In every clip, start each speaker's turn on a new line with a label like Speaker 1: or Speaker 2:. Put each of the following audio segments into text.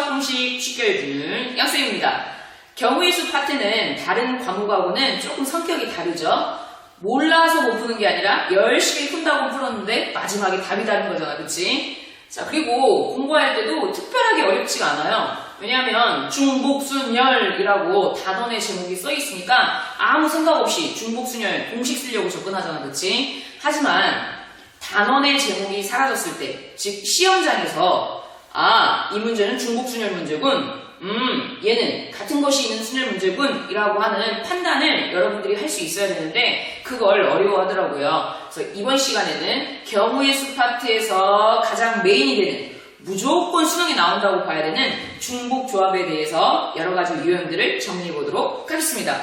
Speaker 1: 수학 공식 쉽게 해주는 양쌤입니다. 경우의 수 파트는 다른 과목하고는 조금 성격이 다르죠. 몰라서 못 푸는 게 아니라 열심히 푼다고 풀었는데 마지막에 답이 다른 거잖아, 그치? 자, 그리고 공부할 때도 특별하게 어렵지가 않아요. 왜냐하면 중복순열이라고 단원의 제목이 써 있으니까 아무 생각 없이 중복순열 공식 쓰려고 접근하잖아, 그치? 하지만 단원의 제목이 사라졌을 때, 즉 시험장에서 이 문제는 중복순열 문제군, 얘는 같은 것이 있는 순열 문제군 이라고 하는 판단을 여러분들이 할 수 있어야 되는데 그걸 어려워하더라고요. 그래서 이번 시간에는 경우의 수 파트에서 가장 메인이 되는 무조건 수능에 나온다고 봐야 되는 중복조합에 대해서 여러 가지 유형들을 정리해 보도록 하겠습니다.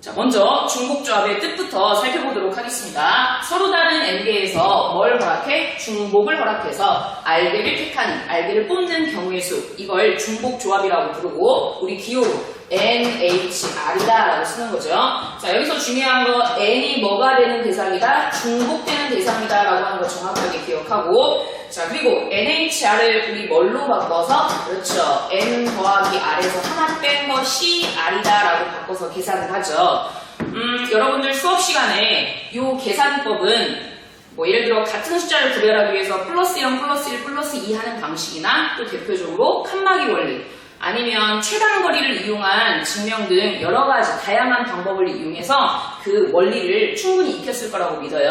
Speaker 1: 자, 먼저 중복조합의 뜻부터 살펴보도록 하겠습니다. 서로 다른 n개에서 뭘 허락해? 중복을 허락해서 알개를 택하는, 알개를 뽑는 경우의 수, 이걸 중복조합이라고 부르고 우리 기호로 NHR이다 라고 쓰는 거죠. 자, 여기서 중요한 거 n이 뭐가 되는 대상이다? 중복되는 대상이다 라고 하는 거 정확하게 기억하고, 자, 그리고 NHR을 우리 뭘로 바꿔서? 그렇죠, N 더하기 R에서 하나 뺀 것이 R이다 라고 바꿔서 계산을 하죠. 여러분들 수업 시간에 이 계산법은 뭐 예를 들어 같은 숫자를 구별하기 위해서 플러스 0, 플러스 1, 플러스 2 하는 방식이나 또 대표적으로 칸막이 원리, 아니면 최단거리를 이용한 증명 등 여러 가지 다양한 방법을 이용해서 그 원리를 충분히 익혔을 거라고 믿어요.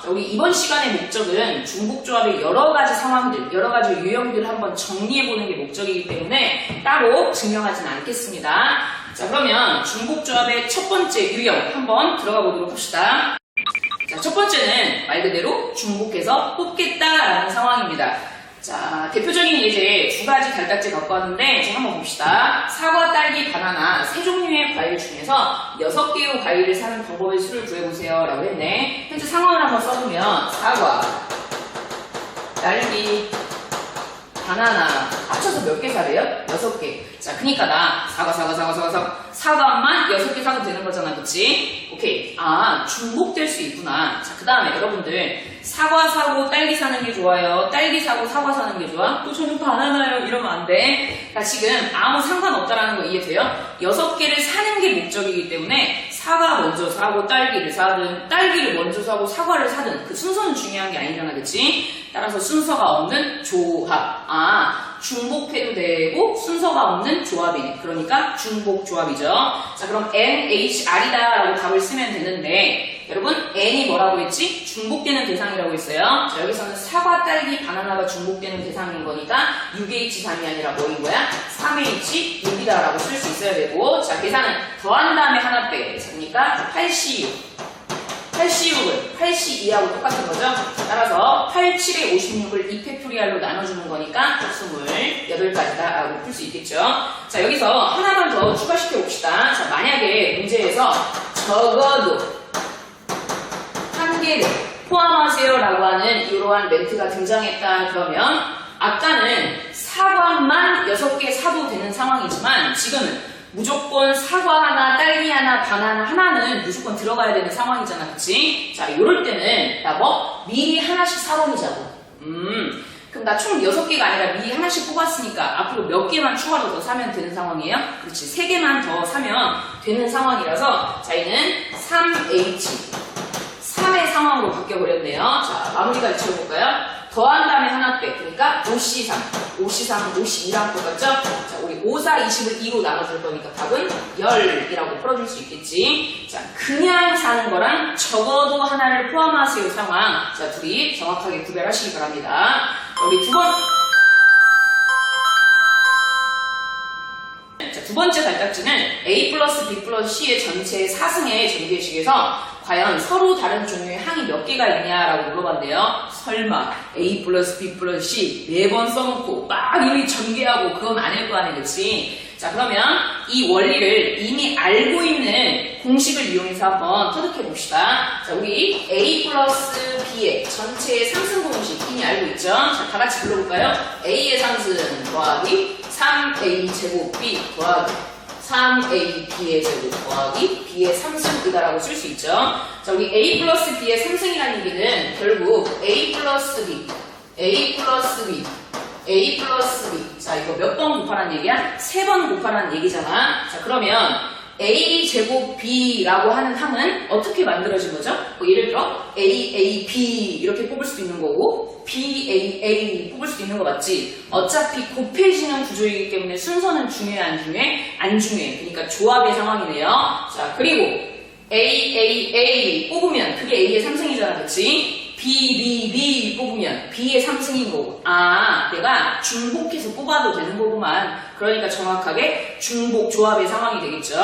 Speaker 1: 자, 우리 이번 시간의 목적은 중복조합의 여러 가지 상황들, 여러 가지 유형들을 한번 정리해보는 게 목적이기 때문에 따로 증명하진 않겠습니다. 자, 그러면 중복조합의 첫 번째 유형 한번 들어가 보도록 합시다. 자, 첫 번째는 말 그대로 중복해서 뽑겠다라는 상황입니다. 자, 대표적인 예제 두 가지 달딱지 갖고 왔는데 자, 한번 봅시다. 사과, 딸기, 바나나 세 종류의 과일 중에서 6개의 과일을 사는 방법의 수를 구해보세요 라고 했네. 현재 상황을 한번 써보면 사과, 딸기, 바나나 합쳐서 몇 개 사래요? 6개. 자, 그니까 나 사과만 6개 사도 되는 거잖아, 그치? 오케이. 중복될 수 있구나. 자, 그 다음에 여러분들 사과 사고 딸기 사는 게 좋아요? 딸기 사고 사과 사는 게 좋아? 또 저는 바나나요? 이러면 안 돼. 그러니까 지금 아무 상관없다라는 거 이해돼요? 6개를 사는 게 목적이기 때문에 사과 먼저 사고 딸기를 사든 딸기를 먼저 사고 사과를 사든 그 순서는 중요한 게 아니잖아, 그치? 따라서 순서가 없는 조합. 중복해도 되고 순서가 없는 조합이네. 그러니까 중복조합이죠. 자, 그럼 NHR이다 라고 답을 쓰면 되는데 여러분 N이 뭐라고 했지? 중복되는 대상이라고 했어요. 자, 여기서는 사과, 딸기, 바나나가 중복되는 대상인 거니까 6H3이 아니라 뭐인 거야? 3H6이다 라고 쓸 수 있어야 되고, 자, 계산은 더한 다음에 하나 빼. 그러니까 8C6. 8C6을 8C2하고 똑같은 거죠. 따라서 8, 7에 56을 2팩토리알로 나눠주는 거니까 28가지다 라고 풀 수 있겠죠. 자, 여기서 하나만 더 추가시켜 봅시다. 자, 만약에 문제에서 적어도 한 개를 포함하세요 라고 하는 이러한 멘트가 등장했다 그러면 아까는 사과만 6개 사도 되는 상황이지만 지금은 무조건 사과 하나, 딸기 하나, 바나나 하나는 무조건 들어가야 되는 상황이잖아, 그치? 자, 요럴 때는 나 미리 하나씩 사버리자고. 그럼 나 총 6개가 아니라 미리 하나씩 뽑았으니까 앞으로 몇 개만 추가로 더 사면 되는 상황이에요? 그렇지, 3개만 더 사면 되는 상황이라서 자, 얘는 3H 3의 상황으로 바뀌어버렸네요. 자, 마무리까지 지어볼까요? 더한 다음에 하나 빼. 그러니까 5C3. 5C3은 52랑 똑같죠? 자, 우리 5, 4, 20을 2로 나눠줄 거니까 답은 10이라고 풀어줄 수 있겠지. 자, 그냥 사는 거랑 적어도 하나를 포함하세요 상황. 자, 둘이 정확하게 구별하시기 바랍니다. 우리 두 번째 달딱지는 A 플러스 B 플러스 C의 전체 4승의 전개식에서 과연 서로 다른 종류의 항이 몇 개가 있냐라고 물어봤는데요. 설마 A 플러스 B 플러스 C 4번 써놓고 막 이미 전개하고 그건 아닐 거 아니에요, 그치? 자, 그러면 이 원리를 이미 알고 있는 공식을 이용해서 한번 터득해 봅시다. 자, 우리 A 플러스 B의 전체의 상승 공식 이미 알고 있죠? 자, 다 같이 불러볼까요? A의 상승 더하기 3A 제곱 B 더하기 3A B의 제곱 더하기 B의 3승이다라고 쓸 수 있죠. 자, 우리 A 플러스 B의 3승이라는 얘기는 결국 A 플러스 B A 플러스 B. 자, 이거 몇 번 곱하라는 얘기야? 3번 곱하라는 얘기잖아. 자, 그러면 A 제곱 B라고 하는 항은 어떻게 만들어진 거죠? 뭐 예를 들어 A, A, B 이렇게 뽑을 수도 있는 거고 B, A, A 뽑을 수도 있는 거 맞지? 어차피 곱해지는 구조이기 때문에 순서는 중요해 안 중요해? 안 중요해. 그러니까 조합의 상황이네요. 자, 그리고 A, A, A 뽑으면 그게 A의 3승이잖아. 그치? B, B, B 뽑으면 B의 3승인 거고. 아, 내가 중복해서 뽑아도 되는 거구만. 그러니까 정확하게 중복 조합의 상황이 되겠죠.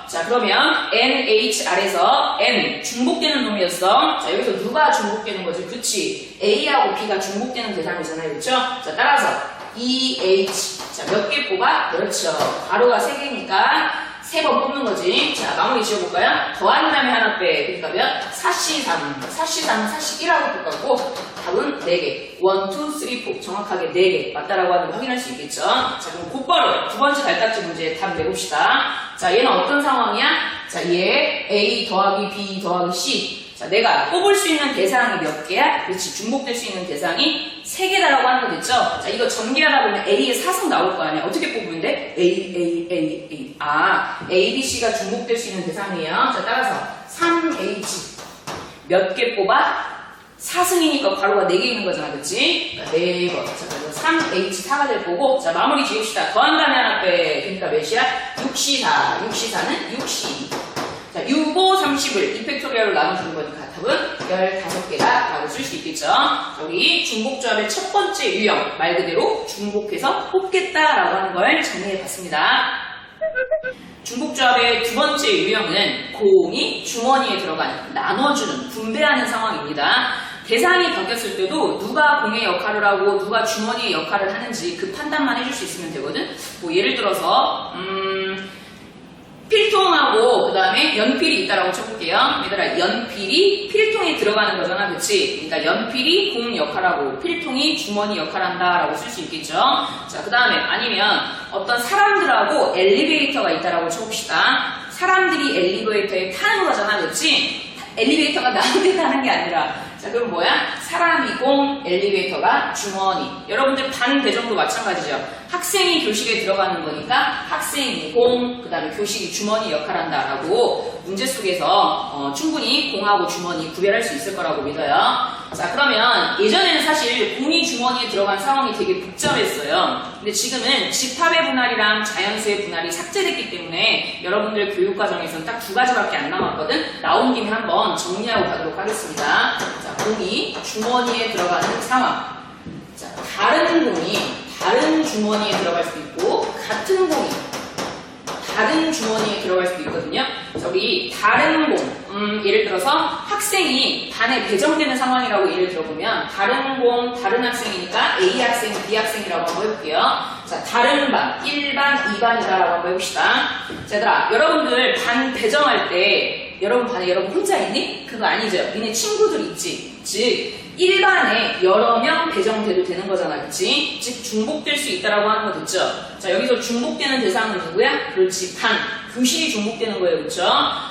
Speaker 1: 자, 그러면 N, H, R에서 N 중복되는 놈이었어. 자, 여기서 누가 중복되는 거지? 그치? A하고 B가 중복되는 대상이잖아요. 그렇죠? 자, 따라서 E, H. 자, 몇 개 뽑아? 그렇죠. 가로가 3개니까 3번 뽑는 거지. 자, 마무리 지어볼까요? 더한 다음에 하나 빼. 그러니까 몇? 4C3. 4C3은 4C1하고 똑같고 답은 4개. 1, 2, 3, 4. 정확하게 4개. 맞다라고 하는 거 확인할 수 있겠죠? 자, 그럼 곧바로 두 번째 갈딱지 문제 답 내봅시다. 자, 얘는 어떤 상황이야? 자, 얘 A 더하기 B 더하기 C. 자, 내가 뽑을 수 있는 대상이 몇 개야? 그렇지. 중복될 수 있는 대상이 3개다라고 하는 거 됐죠? 자, 이거 전개하다 보면 A의 4승 나올 거 아니야? 어떻게 뽑으면 돼? A. 아, A, B, C가 중복될 수 있는 대상이에요. 자, 따라서 3H. 몇 개 뽑아? 4승이니까 괄호가 4개 있는 거잖아. 그치? 그러니까 4번. 자, 그래서 3H 4가 될 거고, 자, 마무리 지읍시다. 더한 다음에 하나 빼. 그러니까 몇이야? 6C4. 6C4는 6C. 자, 6, 5, 30을 2팩토리얼로 나눠주는 거니까 답은 15개다 라고 쓸 수 있겠죠. 자, 우리 중복조합의 첫 번째 유형, 말 그대로 중복해서 뽑겠다라고 하는 걸 정리해 봤습니다. 중복조합의 두 번째 유형은 공이 주머니에 들어가는, 나눠주는, 분배하는 상황입니다. 대상이 바뀌었을 때도 누가 공의 역할을 하고 누가 주머니의 역할을 하는지 그 판단만 해줄 수 있으면 되거든. 뭐 예를 들어서 필통하고 그 다음에 연필이 있다라고 쳐볼게요. 얘들아, 연필이 필통에 들어가는 거잖아. 그치? 그러니까 연필이 공 역할하고 필통이 주머니 역할한다 라고 쓸 수 있겠죠. 자, 그 다음에 아니면 어떤 사람들하고 엘리베이터가 있다라고 쳐봅시다. 사람들이 엘리베이터에 타는 거잖아. 그치? 엘리베이터가 나한테 타는 게 아니라, 자, 그럼 뭐야? 사람이 공, 엘리베이터가 주머니. 여러분들 반 배정도 마찬가지죠. 학생이 교실에 들어가는 거니까 학생이 공, 그 다음에 교실이 주머니 역할한다 라고 문제 속에서 충분히 공하고 주머니 구별할 수 있을 거라고 믿어요. 자, 그러면 예전에는 사실 공이 주머니에 들어간 상황이 되게 복잡했어요. 근데 지금은 집합의 분할이랑 자연수의 분할이 삭제됐기 때문에 여러분들 교육과정에서는 딱 2가지밖에 안 남았거든. 나온 김에 한번 정리하고 가도록 하겠습니다. 자, 공이 주머니에 들어가는 상황. 자, 다른 공이 다른 주머니에 들어갈 수도 있고 같은 공이 다른 주머니에 들어갈 수도 있거든요. 자, 우리 다른 공, 예를 들어서 학생이 반에 배정되는 상황이라고 예를 들어보면 다른 공, 다른 학생이니까 A 학생, B 학생이라고 한번 해볼게요. 자, 다른 반, 1반, 2반이다 라고 한번 해봅시다. 자, 얘들아, 여러분들 반 배정할 때 여러분 반에 여러분 혼자 있니? 그거 아니죠. 니네 친구들 있지. 즉 1반에 여러 명 배정돼도 되는 거잖아. 그치? 즉 중복될 수 있다라고 하는 거 듣죠? 자, 여기서 중복되는 대상은 누구야? 그렇지, 반. 교실이 중복되는 거예요. 그쵸?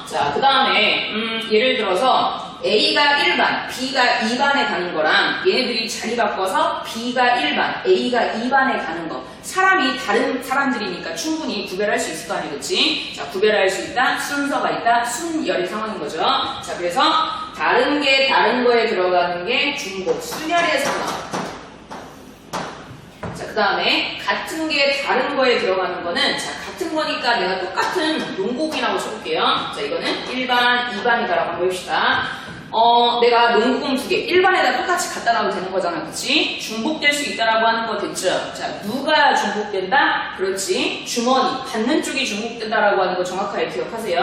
Speaker 1: 자, 그 다음에 예를 들어서 A가 1반, B가 2반에 가는 거랑 얘네들이 자리 바꿔서 B가 1반, A가 2반에 가는 거. 사람이 다른 사람들이니까 충분히 구별할 수 있을 거 아니에요. 그치? 자, 구별할 수 있다, 순서가 있다, 순열의 상황인 거죠. 자, 그래서 다른 게 다른 거에 들어가는 게 중복, 순열의 상황. 자, 그 다음에 같은 게 다른 거에 들어가는 거는, 자, 같은 거니까 내가 똑같은 농구공이라고 쳐볼게요. 자, 이거는 1반, 2반이다 라고 한번 해봅시다. 내가 농구공 2개, 1반에다 똑같이 갖다 놔도 되는 거잖아. 그치? 중복될 수 있다라고 하는 거 됐죠? 자, 누가 중복된다? 그렇지. 주머니, 받는 쪽이 중복된다라고 하는 거 정확하게 기억하세요.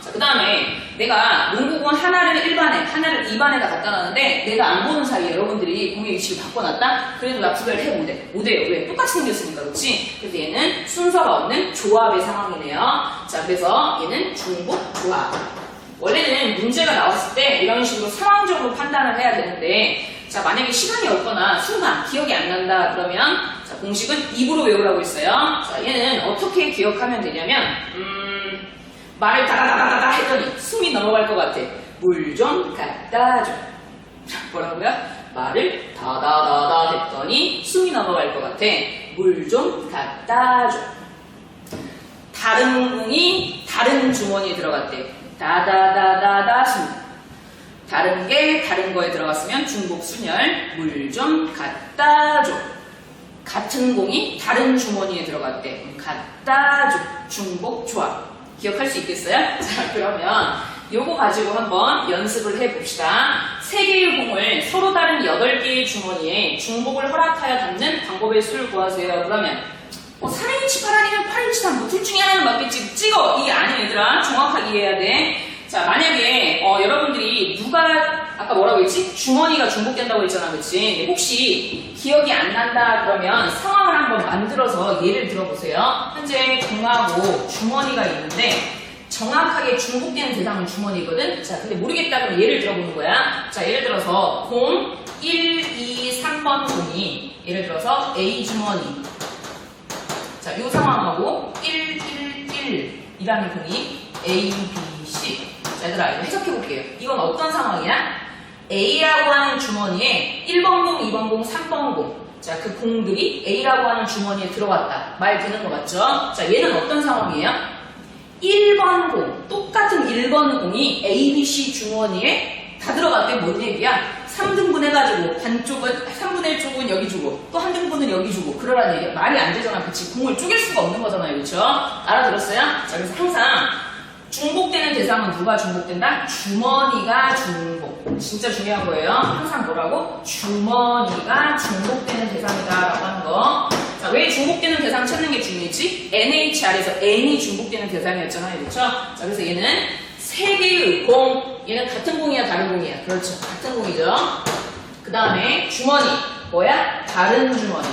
Speaker 1: 자, 그 다음에 내가 농구공 하나를 1반에, 하나를 2반에다 갖다 놨는데 내가 안 보는 사이에 여러분들이 공의 위치를 바꿔놨다? 그래도 나 구별해 못해. 못해요. 왜? 똑같이 생겼으니까. 그렇지? 그래서 얘는 순서가 없는 조합의 상황이네요. 자, 그래서 얘는 중복 조합. 원래는 문제가 나왔을 때 이런 식으로 상황적으로 판단을 해야 되는데, 자, 만약에 시간이 없거나 순간 기억이 안 난다 그러면, 자, 공식은 입으로 외우라고 했어요. 자, 얘는 어떻게 기억하면 되냐면, 말을 다다다다다 했더니 숨이 넘어갈 것 같아. 물 좀 갖다 줘. 뭐라고요? 말을 다다다다 했더니 숨이 넘어갈 것 같아. 물 좀 갖다 줘. 다른 공이 다른 주머니에 들어갔대. 다다다다다 숨. 다른 게 다른 거에 들어갔으면 중복 순열. 물 좀 갖다 줘. 같은 공이 다른 주머니에 들어갔대. 갖다 줘. 중복 조합. 기억할 수 있겠어요? 자, 그러면 요거 가지고 한번 연습을 해봅시다. 3개의 공을 서로 다른 8개의 주머니에 중복을 허락하여 담는 방법의 수를 구하세요. 그러면 3H8 아니면 8H3 뭐 둘 중에 하나는 맞겠지. 찍어! 이게 아니야 얘들아. 정확하게 이해해야 돼. 자, 만약에 여러분들이 누가 아까 뭐라고 했지? 주머니가 중복된다고 했잖아, 그치? 혹시 기억이 안 난다 그러면 상황을 한번 만들어서 예를 들어보세요. 현재 공하고 주머니가 있는데 정확하게 중복되는 대상은 주머니거든? 자, 근데 모르겠다 그러면 예를 들어보는 거야. 자, 예를 들어서 공 1, 2, 3번 공이 예를 들어서 A 주머니. 자, 요 상황하고 1, 1, 1이라는 공이 A, B, C. 자, 얘들아, 이거 해석해볼게요. 이건 어떤 상황이야? A라고 하는 주머니에 1번 공, 2번 공, 3번 공. 자, 그 공들이 A라고 하는 주머니에 들어갔다. 말 되는 거 맞죠? 자, 얘는 어떤 상황이에요? 1번 공, 똑같은 1번 공이 A, B, C 주머니에 다 들어갔대. 뭔 얘기야? 3등분 해가지고 반쪽은 3분의 1 쪽은 여기 주고 또 한 등분은 여기 주고 그러라는 얘기야. 말이 안 되잖아. 그치? 공을 쪼갤 수가 없는 거잖아요. 그쵸? 알아들었어요? 자, 그래서 항상 중복되는 대상은 누가 중복된다? 주머니가 중복. 진짜 중요한 거예요. 항상 뭐라고? 주머니가 중복되는 대상이다라고 하는 거. 자, 왜 중복되는 대상 찾는 게 중요했지? NHR에서 N이 중복되는 대상이었잖아요. 그렇죠? 자, 그래서 얘는 3개의 공. 얘는 같은 공이야, 다른 공이야? 그렇죠. 같은 공이죠. 그 다음에 주머니. 뭐야? 다른 주머니.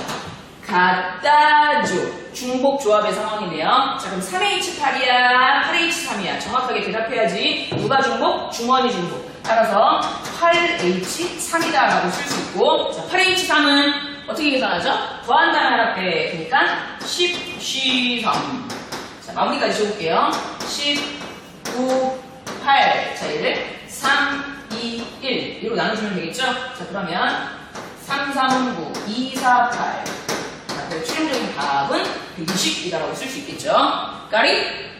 Speaker 1: 갖다 줘. 중복 조합의 상황이네요. 자, 그럼 3H8이야, 8H3이야. 정확하게 대답해야지. 누가 중복? 주머니 중복. 따라서 8H3이다라고 쓸 수 있고, 자, 8H3은 어떻게 계산하죠? 더한다는 하락대. 그러니까 10, 3. 자, 마무리까지 지워볼게요. 10, 9, 8. 자, 얘를 3, 2, 1. 이로 나눠주면 되겠죠? 자, 그러면 3, 3, 9, 2, 4, 8. 최종적인 답은 120이다라고 쓸 수 있겠죠. 까리?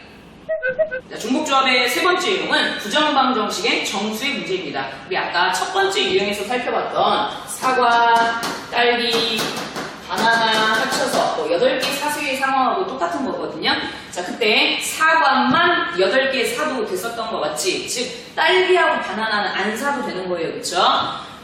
Speaker 1: 자, 중복조합의 세 번째 유형은 부정방정식의 정수의 문제입니다. 우리 아까 첫 번째 유형에서 살펴봤던 사과, 딸기, 바나나 합쳐서 8개 사수의 상황하고 똑같은 거거든요. 자, 그때 사과만 8개 사도 됐었던 거 맞지? 즉 딸기하고 바나나는 안 사도 되는 거예요. 그쵸?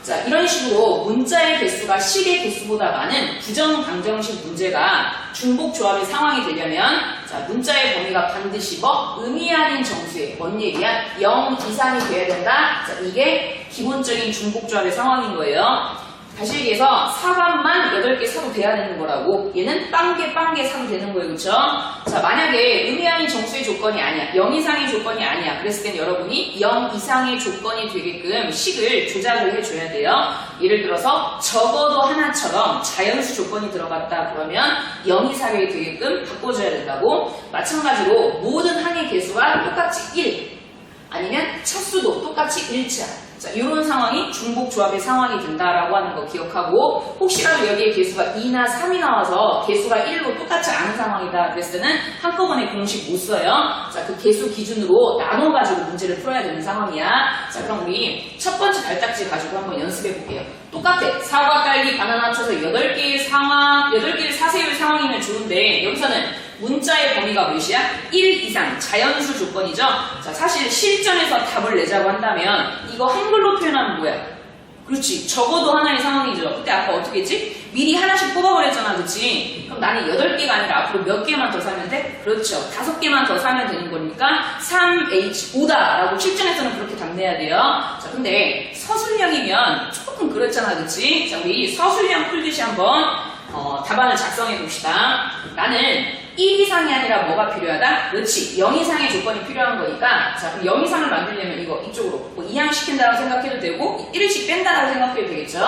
Speaker 1: 자, 이런 식으로 문자의 개수가 식의 개수보다 많은 부정방정식 문제가 중복조합의 상황이 되려면 자, 문자의 범위가 반드시 의미 아닌 정수에 뭔 얘기야? 0 이상이 돼야 된다. 자, 이게 기본적인 중복조합의 상황인 거예요. 다시 얘기해서 사과만 8개 사도 돼야 되는 거라고. 얘는 빵개 사도 되는 거예요. 그쵸? 자, 만약에 의미 아닌 정수의 조건이 아니야. 0 이상의 조건이 아니야. 그랬을 땐 여러분이 0 이상의 조건이 되게끔 식을 조작을 해줘야 돼요. 예를 들어서 적어도 하나처럼 자연수 조건이 들어갔다 그러면 0 이상이 되게끔 바꿔줘야 된다고. 마찬가지로 모든 항의 개수가 똑같이 1 아니면 차수도 똑같이 일치야. 자, 이런 상황이 중복조합의 상황이 된다라고 하는 거 기억하고, 혹시라도 여기에 개수가 2나 3이 나와서 개수가 1로 똑같지 않은 상황이다 그랬을 때는 한꺼번에 공식 못 써요. 자, 그 개수 기준으로 나눠가지고 문제를 풀어야 되는 상황이야. 자, 그럼 우리 첫 번째 발딱지 가지고 한번 연습해 볼게요. 똑같아. 사과, 딸기, 바나나 합쳐서 8개의 상황, 8개의 사세의 상황이면 좋은데 여기서는 문자의 범위가 몇이야? 1 이상 자연수 조건이죠. 자, 사실 실전에서 답을 내자고 한다면 이거 한글로 표현하면 뭐야? 그렇지, 적어도 하나의 상황이죠. 그때 아까 어떻게 했지? 미리 하나씩 뽑아버렸잖아, 그치? 그럼 나는 8개가 아니라 앞으로 몇 개만 더 사면 돼? 그렇죠, 5개만 더 사면 되는 거니까 3H5다 라고 실전에서는 그렇게 답내야 돼요. 자, 근데 서술형이면 조금 그렇잖아, 그치? 자, 우리 서술형 풀듯이 한번 답안을 작성해 봅시다. 나는 1 이상이 아니라 뭐가 필요하다? 그렇지, 0 이상의 조건이 필요한 거니까. 자, 그럼 0 이상을 만들려면 이거 이쪽으로 이항시킨다고 생각해도 되고 1씩 뺀다라고 생각해도 되겠죠.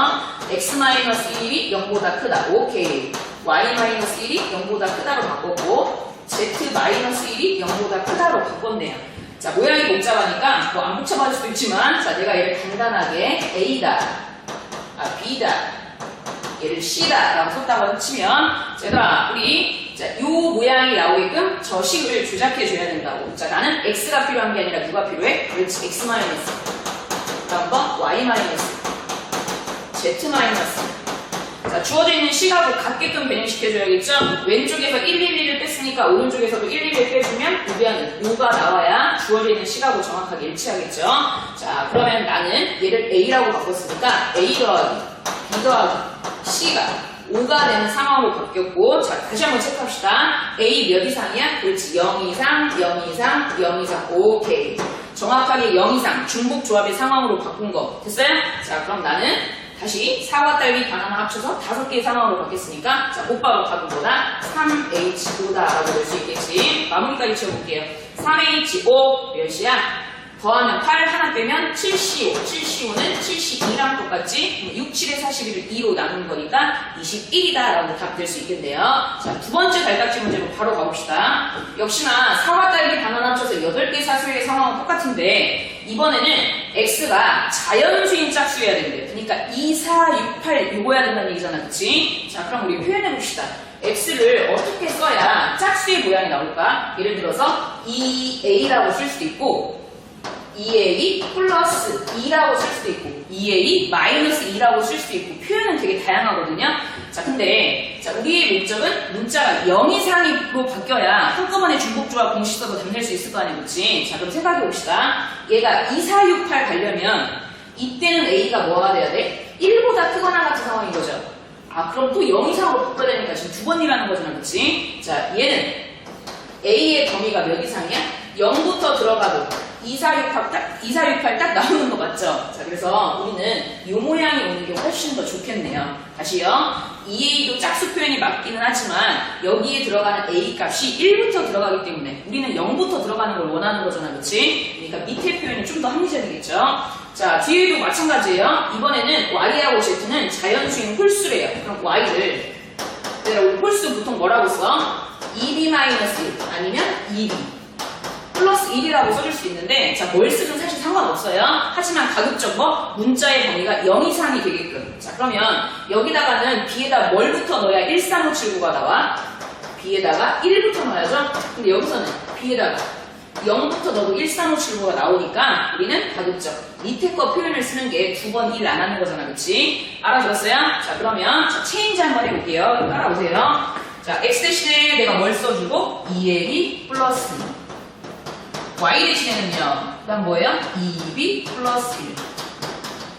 Speaker 1: x-1이 0보다 크다. 오케이. y-1이 0보다 크다로 바꿨고 z-1이 0보다 크다로 바꿨네요. 자, 모양이 복잡하니까 뭐 안 복잡할 수도 있지만, 자, 내가 얘를 간단하게 a다 B다. 얘를 C다. 라고 썼다고 치면, 제가, 우리, 자, 요 모양이 나오게끔 저 식을 조작해줘야 된다고. 자, 나는 X가 필요한 게 아니라 누가 필요해? 그렇지, X 마이너스. 다음 번, Y 마이너스. Z 마이너스. 자, 주어져 있는 C하고 같게끔 변형시켜줘야겠죠? 왼쪽에서 111을 뺐으니까 오른쪽에서도 111을 빼주면 우변은 요가 나와야 주어져 있는 C하고 정확하게 일치하겠죠? 자, 그러면 나는 얘를 A라고 바꿨으니까 A 더하기 B 더하기 C가 5가 되는 상황으로 바뀌었고, 자, 다시 한번 체크합시다. A 몇 이상이야? 그렇지, 0 이상, 0 이상, 0 이상. 오케이. 정확하게 0 이상 중복 조합의 상황으로 바꾼 거 됐어요? 자, 그럼 나는 다시 4와 딸기 바나나 합쳐서 5개의 상황으로 바뀌었으니까, 자, 곧바로 바꾼보다 3H5다 라고 볼 수 있겠지. 마무리까지 지어볼게요. 3H5 몇이야? 더하면 8 하나 빼면 7CO. 7CO는 72랑 똑같지? 6, 7에 41을 2로 나누는 거니까 21이다 라고 답 될 수 있겠네요. 자, 두 번째 달딱지 문제로 바로 가봅시다. 역시나 4와 딸기 바나나 합쳐서 8개 사수의 상황은 똑같은데, 이번에는 X가 자연수인 짝수여야 된대. 그러니까 2, 4, 6, 8 요거야 된다는 얘기잖아. 그치? 자, 그럼 우리 표현해봅시다. X를 어떻게 써야 짝수의 모양이 나올까? 예를 들어서 2A라고 쓸 수도 있고, 2A 플러스 2라고 쓸 수도 있고, 2A 마이너스 2라고 쓸 수도 있고, 표현은 되게 다양하거든요. 자, 근데 자, 우리의 목적은 문자가 0 이상으로 바뀌어야 한꺼번에 중복조합 공식 써서 답낼 수 있을 거 아니에요. 그치? 자, 그럼 생각해 봅시다. 얘가 2, 4, 6, 8 가려면 이때는 A가 뭐가 돼야 돼? 1보다 크거나 같은 상황인 거죠. 아, 그럼 또 0 이상으로 바꿔야 되니까 지금 두 번 일하는 거잖아. 그치? 자, 얘는 A의 범위가 몇 이상이야? 0부터 들어가도 2, 4, 6, 8 딱 나오는 거 맞죠? 자, 그래서 우리는 이 모양이 오는 게 훨씬 더 좋겠네요. 다시요. 2A도 짝수 표현이 맞기는 하지만 여기에 들어가는 A 값이 1부터 들어가기 때문에 우리는 0부터 들어가는 걸 원하는 거잖아. 그치? 그러니까 밑에 표현이 좀 더 합리적이겠죠? 자, 뒤에도 마찬가지예요. 이번에는 Y하고 Z는 자연수인 홀수래요. 그럼 Y를 우리 홀수 보통 뭐라고 써? 2B-1 아니면 2B 플러스 1이라고 써줄 수 있는데, 자, 뭘 쓰든 사실 상관없어요. 하지만 가급적 문자의 범위가 0 이상이 되게끔. 자, 그러면 여기다가는 B에다 뭘부터 넣어야 13579가 나와? B에다가 1부터 넣어야죠. 근데 여기서는 B에다가 0부터 넣어도 13579가 나오니까 우리는 가급적 밑에 거 표현을 쓰는 게 두 번 일 안 하는 거잖아. 그치? 알아들었어요? 자, 그러면 자, 체인지 한번 해볼게요. 따라오세요. 자, X 대신에 내가 뭘 써주고? 2A 플러스 Y 대신에는요, 그 다음 뭐예요? 2B 플러스 1.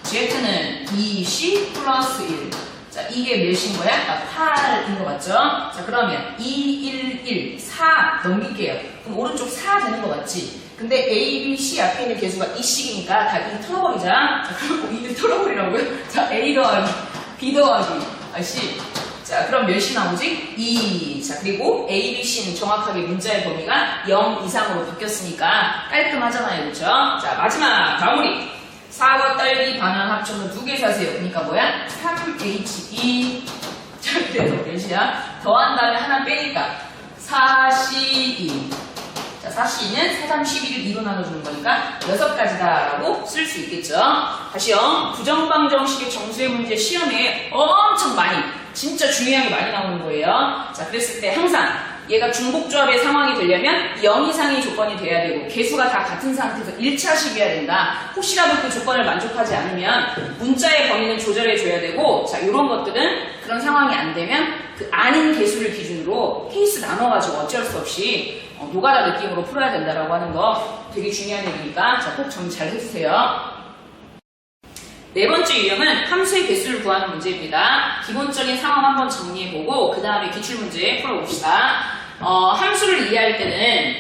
Speaker 1: Z는 2C 플러스 1. 자, 이게 몇인 거야? 아, 8인 거 맞죠? 자, 그러면 2, 1, 1, 4 넘길게요. 그럼 오른쪽 4 되는 거 맞지? 근데 A, B, C 앞에 있는 개수가 2씩이니까 다 2 털어버리자. 자, 그럼 2를 털어버리라고요? 자, A 더하기, B 더하기, C. 자, 그럼 몇이 나오지? 2. 자, 그리고 A, B, C는 정확하게 문자의 범위가 0 이상으로 바뀌었으니까 깔끔하잖아요. 그렇죠? 자, 마지막 마무리. 4과 딸기 바나나 합쳐서 2개 사세요. 그러니까 뭐야? 3H2. 자, 그래서 몇이야? 더한 다음에 하나 빼니까 4C2. 자, 4C는 4, 3, 11을 2로 나눠주는 거니까 6가지다 라고 쓸 수 있겠죠. 다시요. 부정방정식의 정수의 문제 시험에 엄청 많이, 진짜 중요한 게 많이 나오는 거예요. 자, 그랬을 때 항상 얘가 중복조합의 상황이 되려면 0 이상의 조건이 돼야 되고 개수가 다 같은 상태에서 1차식이어야 된다. 혹시라도 그 조건을 만족하지 않으면 문자의 범위는 조절해줘야 되고, 자, 이런 것들은 그런 상황이 안 되면 그 아닌 개수를 기준으로 케이스 나눠가지고 어쩔 수 없이 노가다 느낌으로 풀어야 된다라고 하는 거 되게 중요한 얘기니까 자, 꼭 정리 잘 해주세요. 네 번째 유형은 함수의 개수를 구하는 문제입니다. 기본적인 상황 한번 정리해보고 그 다음에 기출문제 풀어봅시다. 함수를 이해할 때는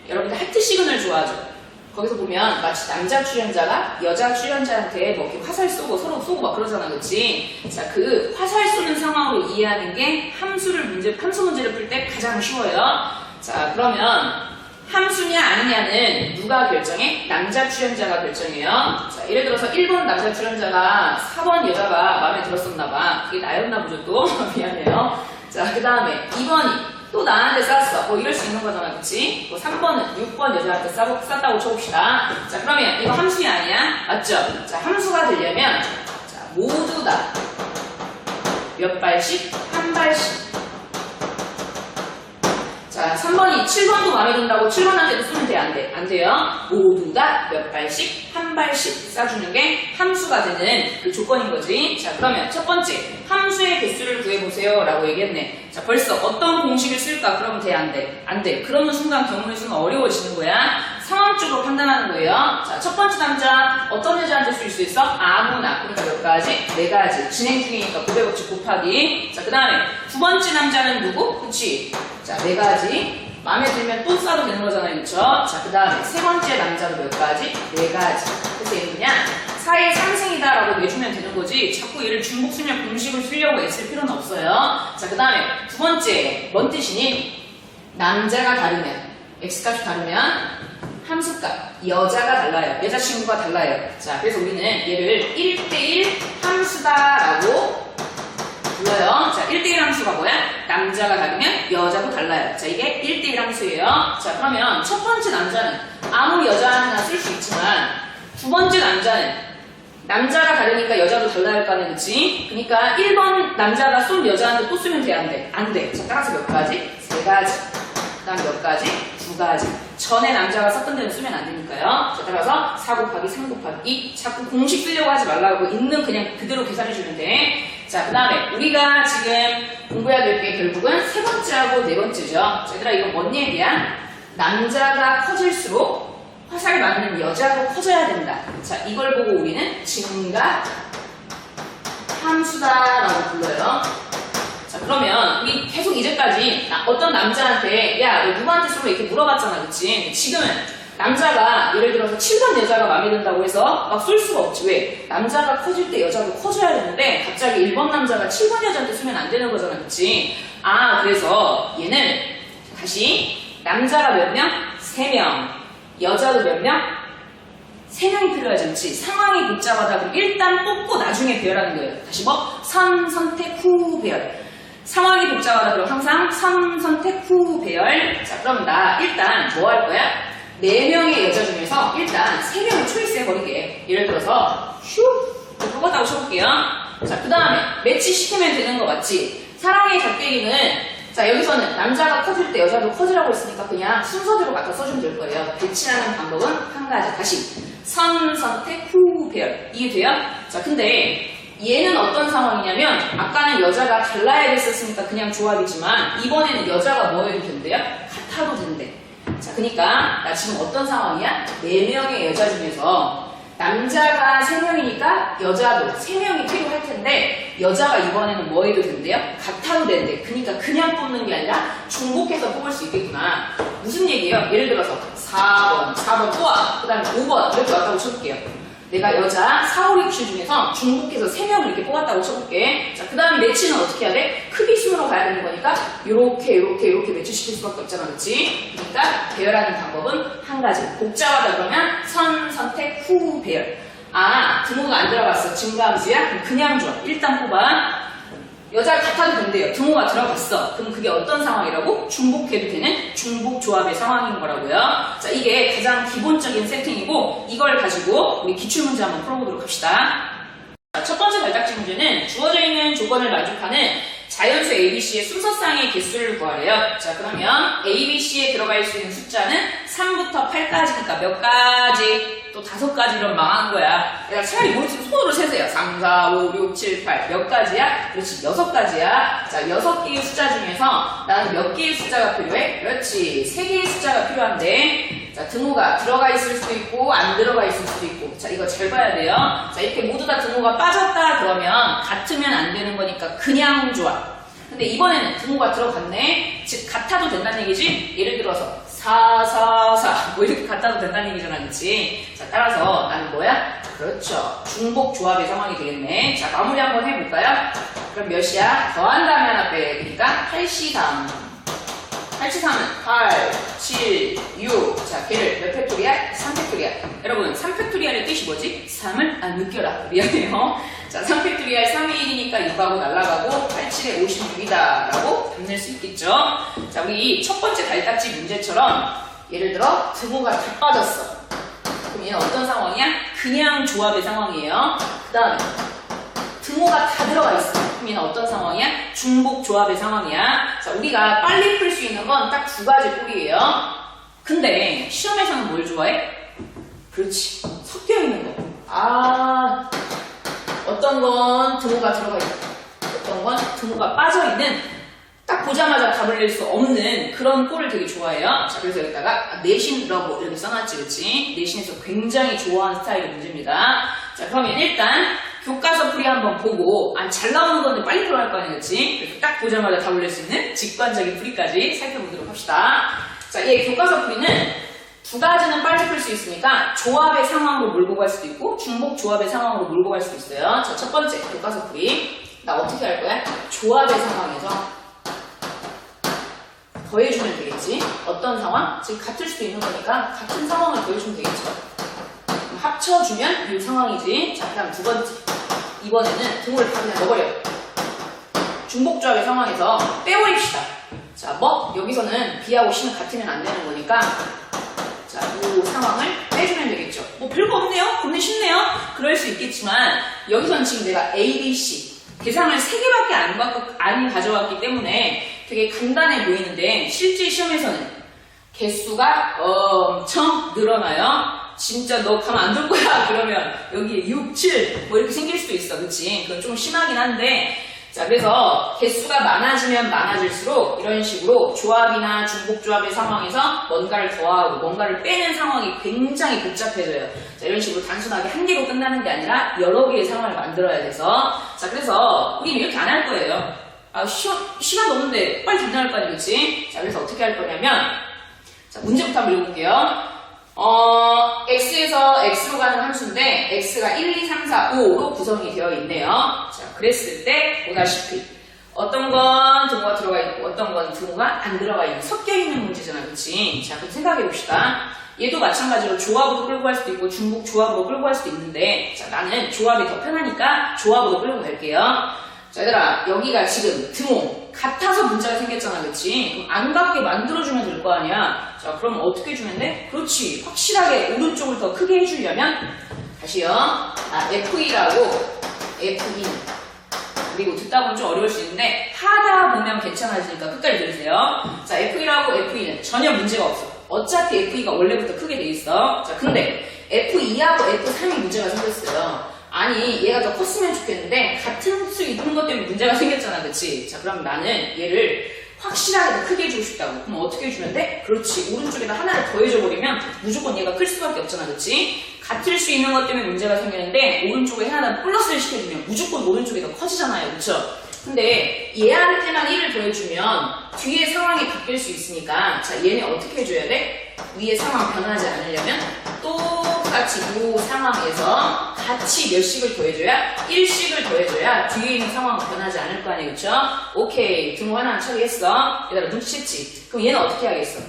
Speaker 1: 여러분들 하트 시그널 좋아하죠? 거기서 보면 마치 남자 출연자가 여자 출연자한테 뭐 이렇게 화살 쏘고 서로 쏘고 막 그러잖아, 그치? 자, 그 화살 쏘는 상황으로 이해하는 게 함수 문제를 풀 때 가장 쉬워요. 자, 그러면 함수냐 아니냐는 누가 결정해? 남자 출연자가 결정해요. 자, 예를 들어서 1번 남자 출연자가 4번 여자가 마음에 들었었나봐. 그게 나였나 보죠, 또? 미안해요. 자, 그 다음에 2번이 또 나한테 쌌어. 뭐 이럴 수 있는 거잖아, 그치? 뭐 3번은 6번 여자한테 쌌다고 쳐봅시다. 자, 그러면 이거 함수냐 아니야? 맞죠? 자, 함수가 되려면 자, 모두 다 몇 발씩? 한 발씩. 자, 3번이 7번도 마음에 든다고 7번한테도 쏘면 돼? 안 돼? 안 돼요. 모두 다 몇 발씩? 한 발씩 쏴주는 게 함수가 되는 그 조건인 거지. 자, 그러면 첫 번째, 함수의 개수를 구해보세요 라고 얘기했네. 자, 벌써 어떤 공식을 쓸까? 그러면 돼? 안 돼? 안 돼. 그러는 순간 경우의 수는 어려워지는 거야. 상황적으로 판단하는 거예요. 자, 첫 번째 남자 어떤 여자한테 쓸 수 있어? 아무나. 그러니까 몇 가지? 네 가지. 진행 중이니까 고백 없이 곱하기. 자, 그 다음에 두 번째 남자는 누구? 그치? 자, 네 가지. 마음에 들면 또 쏴도 되는 거잖아요. 그쵸? 자, 그 다음에 세 번째 남자도 몇 가지? 네 가지. 그래서 얘는 그냥 사의 상승이다 라고 내주면 되는 거지. 자꾸 얘를 중복수면 공식을 쓰려고 애쓸 필요는 없어요. 자, 그 다음에 두 번째 뭔 뜻이니? 남자가 다르면, x값이 다르면 함수값, 여자가 달라요. 여자친구가 달라요. 자, 그래서 우리는 얘를 1대1 함수다라고 불러요. 자, 1대1 함수가 뭐야? 남자가 다르면 여자도 달라요. 자, 이게 1대1 함수예요. 자, 그러면 첫 번째 남자는 아무 여자나 쓸 수 있지만 두 번째 남자는 남자가 다르니까 여자도 달라야 할 거 아니야, 그치? 그러니까 1번 남자가 쏜 여자한테 또 쓰면 돼, 안 돼? 안 돼. 자, 따라서 몇 가지? 세 가지. 그 다음 몇 가지? 두 가지. 전에 남자가 썼던 데는 쓰면 안 되니까요. 자, 따라서 4 곱하기 3 곱하기 2. 자꾸 공식 쓰려고 하지 말라고 있는 그냥 그대로 계산해주면 돼. 자, 그 다음에 우리가 지금 공부해야 될 게 결국은 세 번째하고 네 번째죠. 자, 얘들아, 이건 뭔 얘기야? 남자가 커질수록 화살 맞는 여자도 커져야 된다. 자, 이걸 보고 우리는 증가 함수다라고 불러요. 자, 그러면 우리 계속 이제까지 어떤 남자한테 야, 너 누구한테 쏘면 이렇게 물어봤잖아, 그치? 지금은 남자가 예를 들어서 7번 여자가 마음에 든다고 해서 막 쏠 수가 없지. 왜? 남자가 커질 때 여자도 커져야 되는데 갑자기 1번 남자가 7번 여자한테 쏘면 안 되는 거잖아, 그치? 아, 그래서 얘는 다시 남자가 몇 명? 3명. 여자도 몇 명? 3명이 필요하지 않지. 상황이 복잡하다. 그럼 일단 뽑고 나중에 배열하는 거예요. 다시 뭐? 선, 선택, 후, 배열. 상황이 복잡하다. 그럼 항상 선, 선택, 후, 배열. 자, 그럼 나 일단 뭐 할 거야? 4명의 여자 중에서 일단 3명을 초이스해버리게. 예를 들어서 휴! 뽑았다고 쳐볼게요. 자, 그 다음에 매치시키면 되는 거 맞지? 사랑의 작대기는 자, 여기서는 남자가 커질 때 여자도 커지라고 했으니까 그냥 순서대로 갖다 써주면 될 거예요. 배치하는 방법은 한 가지. 다시 선, 선택, 후, 배열. 이해돼요? 자, 근데 얘는 어떤 상황이냐면 아까는 여자가 달라야 됐었으니까 그냥 조합이지만 이번에는 여자가 뭐 해도 된대요? 같아도 된대. 자, 그러니까 나 지금 어떤 상황이야? 4명의 여자 중에서 남자가 3명이니까 여자도 3명이 필요할 텐데 여자가 이번에는 뭐 해도 된대요? 같아도 된대. 그러니까 그냥 뽑는 게 아니라 중복해서 뽑을 수 있겠구나. 무슨 얘기예요? 예를 들어서 4번 뽑아. 그 다음에 5번 이렇게 왔다고 쳐볼게요. 내가 여자 4, 5, 6, 7 중에서 중복해서 3명을 이렇게 뽑았다고 쳐볼게. 자, 그 다음에 매치는 어떻게 해야 돼? 크기 순으로 가야 되는 거니까 요렇게 매치시킬 수밖에 없잖아, 그렇지? 그러니까 배열하는 방법은 한 가지. 복잡하다 그러면 선, 선택, 후, 배열. 아, 등호가 안 들어갔어. 증가함수야? 그럼 그냥 줘. 일단 뽑아. 여자가 같아도 된대요. 등호가 들어갔어. 그럼 그게 어떤 상황이라고? 중복해도 되는 중복 조합의 상황인 거라고요. 자, 이게 가장 기본적인 세팅이고 이걸 가지고 우리 기출문제 한번 풀어보도록 합시다. 자, 첫 번째 발딱지 문제는 주어져 있는 조건을 만족하는 자연수 ABC의 순서상의 개수를 구하래요. 자, 그러면 ABC에 들어갈 수 있는 숫자는 3부터 8까지니까 몇 가지? 또 5가지로 망한 거야. 내가 차라리 모르겠으면 손으로 세세요. 3, 4, 5, 6, 7, 8. 몇 가지야? 그렇지, 6가지야. 자, 6개의 숫자 중에서 나는 몇 개의 숫자가 필요해? 그렇지, 3개의 숫자가 필요한데 자, 등호가 들어가 있을 수도 있고 안 들어가 있을 수도 있고 자, 이거 잘 봐야 돼요. 자, 이렇게 모두 다 등호가 빠졌다 그러면 같으면 안 되는 거니까 그냥 좋아. 근데 이번에는 등호가 들어갔네. 즉 같아도 된다는 얘기지. 예를 들어서 4, 4, 4 뭐 이렇게 같아도 된다는 얘기잖아, 그치? 자, 따라서 나는 뭐야? 그렇죠, 중복 조합의 상황이 되겠네. 자, 마무리 한번 해볼까요? 그럼 몇이야? 더한 다음에 하나 빼. 그러니까 8C3. 8C3은 8, 7, 6. 자, 걔를 몇 팩토리알? 3팩토리알. 여러분, 3팩토리알의 뜻이 뭐지? 3을 안 느껴라. 미안해요. 자, 3팩토리알 3이 1이니까 6하고 날라가고 8, 7에 56이다 라고 답낼 수 있겠죠. 자, 우리 첫 번째 발딱지 문제처럼 예를 들어 등호가 다 빠졌어. 그럼 얘는 어떤 상황이야? 그냥 조합의 상황이에요. 그 다음에 등호가 다 들어가 있어. 그럼 얘는 어떤 상황이야? 중복 조합의 상황이야. 자, 우리가 빨리 풀 수 있는 건 딱 두 가지 꼴이에요. 근데 시험에서는 뭘 좋아해? 그렇지. 섞여 있는 거. 어떤 건 등호가 들어가 있고, 어떤 건 등호가 빠져 있는, 딱 보자마자 답을 낼 수 없는 그런 꼴을 되게 좋아해요. 자, 그래서 여기다가 내신 러브 이렇게 써놨지, 그치? 내신에서 굉장히 좋아하는 스타일의 문제입니다. 자, 그러면 일단 교과서 풀이 한번 보고, 잘 나오는 건데 빨리 풀어갈 거 아니야, 그치? 그래서 딱 보자마자 답을 낼 수 있는 직관적인 풀이까지 살펴보도록 합시다. 자, 얘 교과서 풀이는 두 가지는 빨리 풀 수 있으니까 조합의 상황으로 몰고 갈 수도 있고 중복 조합의 상황으로 몰고 갈 수도 있어요. 자, 첫 번째 교과서 풀이. 나 어떻게 할 거야? 조합의 상황에서 더해주면 되겠지. 어떤 상황? 지금 같을 수도 있는 거니까 같은 상황을 더해주면 되겠죠. 그럼 합쳐주면 이 상황이지. 자, 그다음 두 번째. 이번에는 등호를 다 그냥 넣어버려. 중복 조합의 상황에서 빼버립시다. 자, 여기서는 B하고 C는 같으면 안 되는 거니까 자, 이 상황을 빼주면 되겠죠. 별거 없네요? 겁내 쉽네요? 그럴 수 있겠지만 여기서는 지금 내가 A, B, C 대상을 3개밖에 안 가져왔기 때문에 되게 간단해 보이는데 실제 시험에서는 개수가 엄청 늘어나요. 진짜 너 가만 안 둘 거야 그러면 여기에 6, 7 이렇게 생길 수도 있어. 그치? 그건 좀 심하긴 한데 자, 그래서 개수가 많아지면 많아질수록 이런 식으로 조합이나 중복조합의 상황에서 뭔가를 더하고 뭔가를 빼는 상황이 굉장히 복잡해져요. 자, 이런 식으로 단순하게 한 개로 끝나는 게 아니라 여러 개의 상황을 만들어야 돼서 자, 그래서 우리는 이렇게 안 할 거예요. 시간도 없는데 빨리 답변할 거 아니야, 그치? 자, 그래서 어떻게 할 거냐면 자, 문제부터 한번 읽어볼게요. x에서 x로 가는 함수인데 x가 1, 2, 3, 4, 5로 구성이 되어 있네요. 자, 그랬을 때 보다시피 어떤 건 등호가 들어가 있고 어떤 건 등호가 안 들어가 있는 섞여 있는 문제잖아, 그치? 자, 그럼 생각해 봅시다. 얘도 마찬가지로 조합으로 끌고 갈 수도 있고 중복 조합으로 끌고 갈 수도 있는데 자, 나는 조합이 더 편하니까 조합으로 끌고 갈게요. 자, 얘들아, 여기가 지금 등호 같아서 문자가 생겼잖아, 그치? 그럼 안 같게 만들어주면 될 거 아니야. 자, 그럼 어떻게 주면 돼? 그렇지, 확실하게 오른쪽을 더 크게 해주려면 다시요. F2라고 F2 그리고 듣다 보면 좀 어려울 수 있는데 하다 보면 괜찮아지니까 끝까지 들으세요. 자, F2라고 F2는 전혀 문제가 없어. 어차피 F2가 원래부터 크게 돼 있어. 자, 근데 F2하고 F3이 문제가 생겼어요. 아니, 얘가 더 컸으면 좋겠는데 같은 수 있는 것 때문에 문제가 생겼잖아, 그치? 자, 그럼 나는 얘를 확실하게 더 크게 해주고 싶다고. 그럼 어떻게 해주면 돼? 그렇지, 오른쪽에다 하나를 더해줘버리면 무조건 얘가 클 수밖에 없잖아, 그치? 같을 수 있는 것 때문에 문제가 생기는데 오른쪽에 하나 플러스를 시켜주면 무조건 오른쪽이 더 커지잖아요, 그쵸? 근데 얘한테만 1을 더해주면 뒤에 상황이 바뀔 수 있으니까 자, 얘네 어떻게 해줘야 돼? 위에 상황 변하지 않으려면 똑같이 이 상황에서 같이 몇씩을 더해줘야 1씩을 더해줘야 뒤에 있는 상황은 변하지 않을 거 아니에요, 그쵸? 오케이, 등호 하나 처리했어. 얘들아 눈치챘지? 그럼 얘는 어떻게 하겠어?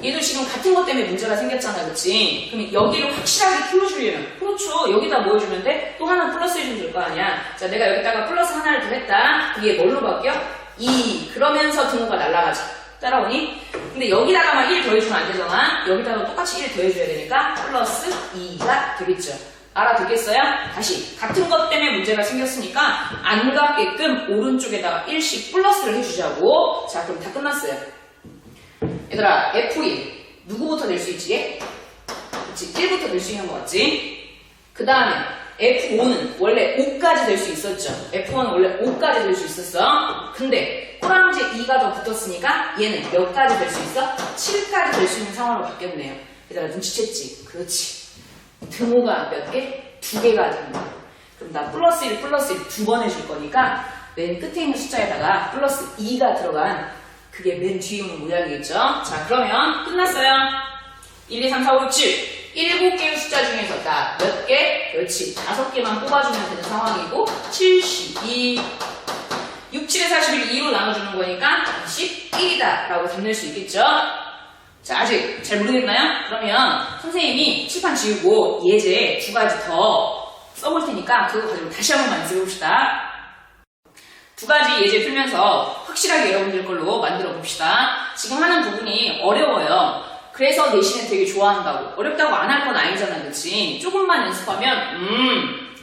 Speaker 1: 얘도 지금 같은 것 때문에 문제가 생겼잖아, 그치? 그럼 여기를 확실하게 키워주려면 그렇죠, 여기다 뭐 해주면 돼? 또 하나 플러스 해주면 될 거 아니야. 자, 내가 여기다가 플러스 하나를 더했다. 그게 뭘로 바뀌어? 2 그러면서 등호가 날아가죠. 따라오니? 근데 여기다가만 1 더해주면 안 되잖아. 여기다가 똑같이 1 더해줘야 되니까 플러스 2가 되겠죠. 알아듣겠어요? 다시 같은 것 때문에 문제가 생겼으니까 안 갖게끔 오른쪽에다가 1씩 플러스를 해주자고. 자, 그럼 다 끝났어요. 얘들아, F1 누구부터 낼 수 있지? 얘? 그치, 1부터 낼 수 있는 거 같지? 그 다음에 F5는 원래 5까지 될 수 있었죠. F1은 원래 5까지 될 수 있었어. 근데 꼬랑지 2가 더 붙었으니까 얘는 몇 가지 될 수 있어? 7까지 될 수 있는 상황으로 바뀌었네요. 얘들아, 눈치챘지? 그렇지. 등호가 몇 개? 2개가 되는 거야. 그럼 나 플러스 1, 플러스 1 두 번 해줄 거니까 맨 끝에 있는 숫자에다가 플러스 2가 들어간 그게 맨 뒤에 있는 모양이겠죠? 자, 그러면 끝났어요. 1, 2, 3, 4, 5, 6, 7 7개의 숫자 중에서 나 몇 개? 그렇지, 5개만 뽑아주면 되는 상황이고 72 6, 7에 41 2로 나눠주는 거니까 11이다 라고 답낼 수 있겠죠? 자, 아직 잘 모르겠나요? 그러면 선생님이 칠판 지우고 예제 2가지 더 써볼 테니까 그거 가지고 다시 한번 연습해봅시다. 2가지 예제 풀면서 확실하게 여러분들 걸로 만들어 봅시다. 지금 하는 부분이 어려워요. 그래서 내신을 되게 좋아한다고. 어렵다고 안 할 건 아니잖아, 그치? 조금만 연습하면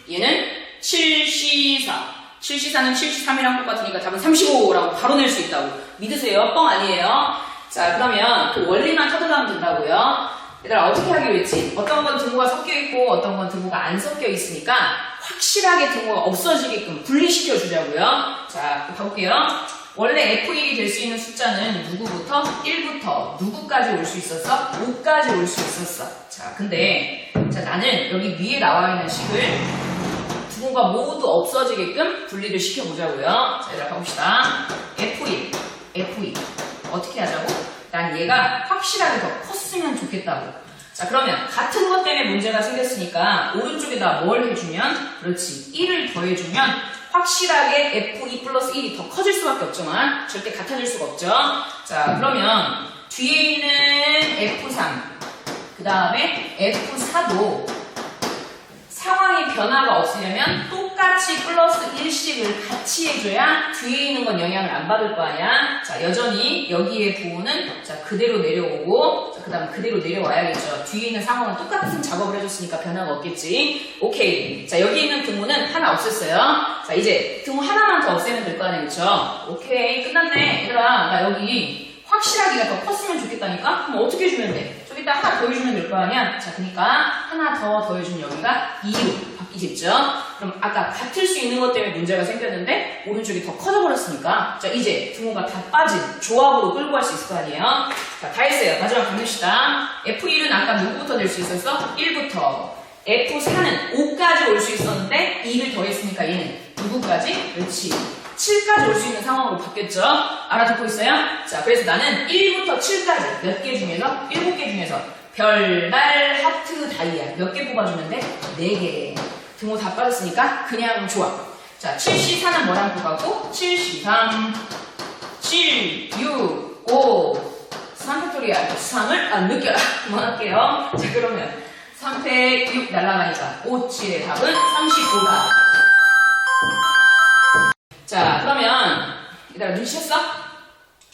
Speaker 1: 얘는 7, C, 4 7C4는 7C3이랑 똑같으니까 답은 35라고 바로 낼 수 있다고. 믿으세요? 뻥 아니에요? 자, 그러면 그 원리만 터득하면 된다고요. 얘들아, 어떻게 하기로 했지? 어떤 건 등호가 섞여 있고 어떤 건 등호가 안 섞여 있으니까 확실하게 등호가 없어지게끔 분리시켜 주자고요. 자, 가볼게요. 원래 F1이 될 수 있는 숫자는 누구부터? 1부터 누구까지 올 수 있었어? 5까지 올 수 있었어. 자, 근데 자, 나는 여기 위에 나와 있는 식을 등호가 모두 없어지게끔 분리를 시켜보자고요. 자, 얘들아 가봅시다. F1, F2 어떻게 하자고? 난 얘가 확실하게 더 컸으면 좋겠다고. 자, 그러면 같은 것 때문에 문제가 생겼으니까 오른쪽에다 뭘 해주면? 그렇지, 1을 더해주면 확실하게 F2 플러스 1이 더 커질 수밖에 없지만 절대 같아질 수가 없죠. 자, 그러면 뒤에 있는 F3 그 다음에 F4도 상황의 변화가 없으려면 똑같이 플러스 1씩을 같이 해줘야 뒤에 있는 건 영향을 안 받을 거 아니야. 자, 여전히 여기에 부호는 자, 그대로 내려오고 그 다음 그대로 내려와야겠죠. 뒤에 있는 상황은 똑같은 작업을 해줬으니까 변화가 없겠지. 오케이. 자, 여기 있는 등호는 하나 없앴어요. 자, 이제 등호 하나만 더 없애면 될 거 아니야, 그쵸? 오케이, 끝났네. 얘들아, 나 여기 확실하게가 더 컸으면 좋겠다니까? 그럼 어떻게 해주면 돼? 저기다 하나 더해주면 될 거 아니야? 자, 그러니까 하나 더 더해주면 여기가 2로 바뀌겠죠? 그럼 아까 같을 수 있는 것 때문에 문제가 생겼는데 오른쪽이 더 커져버렸으니까 자, 이제 등호가 다 빠진 조합으로 끌고 갈 수 있을 거 아니에요? 자, 다 했어요. 마지막 갑니다. F1은 아까 누구부터 될 수 있었어? 1부터. F4는 5까지 올 수 있었는데 2를 더했으니까 얘는 누구까지? 그렇지. 7까지 올 수 있는 상황으로 바뀌었죠? 알아듣고 있어요? 자, 그래서 나는 1부터 7까지 몇 개 중에서? 7개 중에서 별날, 하트, 다이아 몇 개 뽑아주면 돼? 4개. 등호 다 빠졌으니까 그냥 좋아. 자, 7C4는 뭐랑 똑같고? 7C3 7, 6, 5 3팩토리얼 3을 안 느껴라. 그만할게요. 자, 그러면 3팩 6 날라가니까 5, 7의 답은 35다. 자, 그러면 얘들아 눈치 챘어?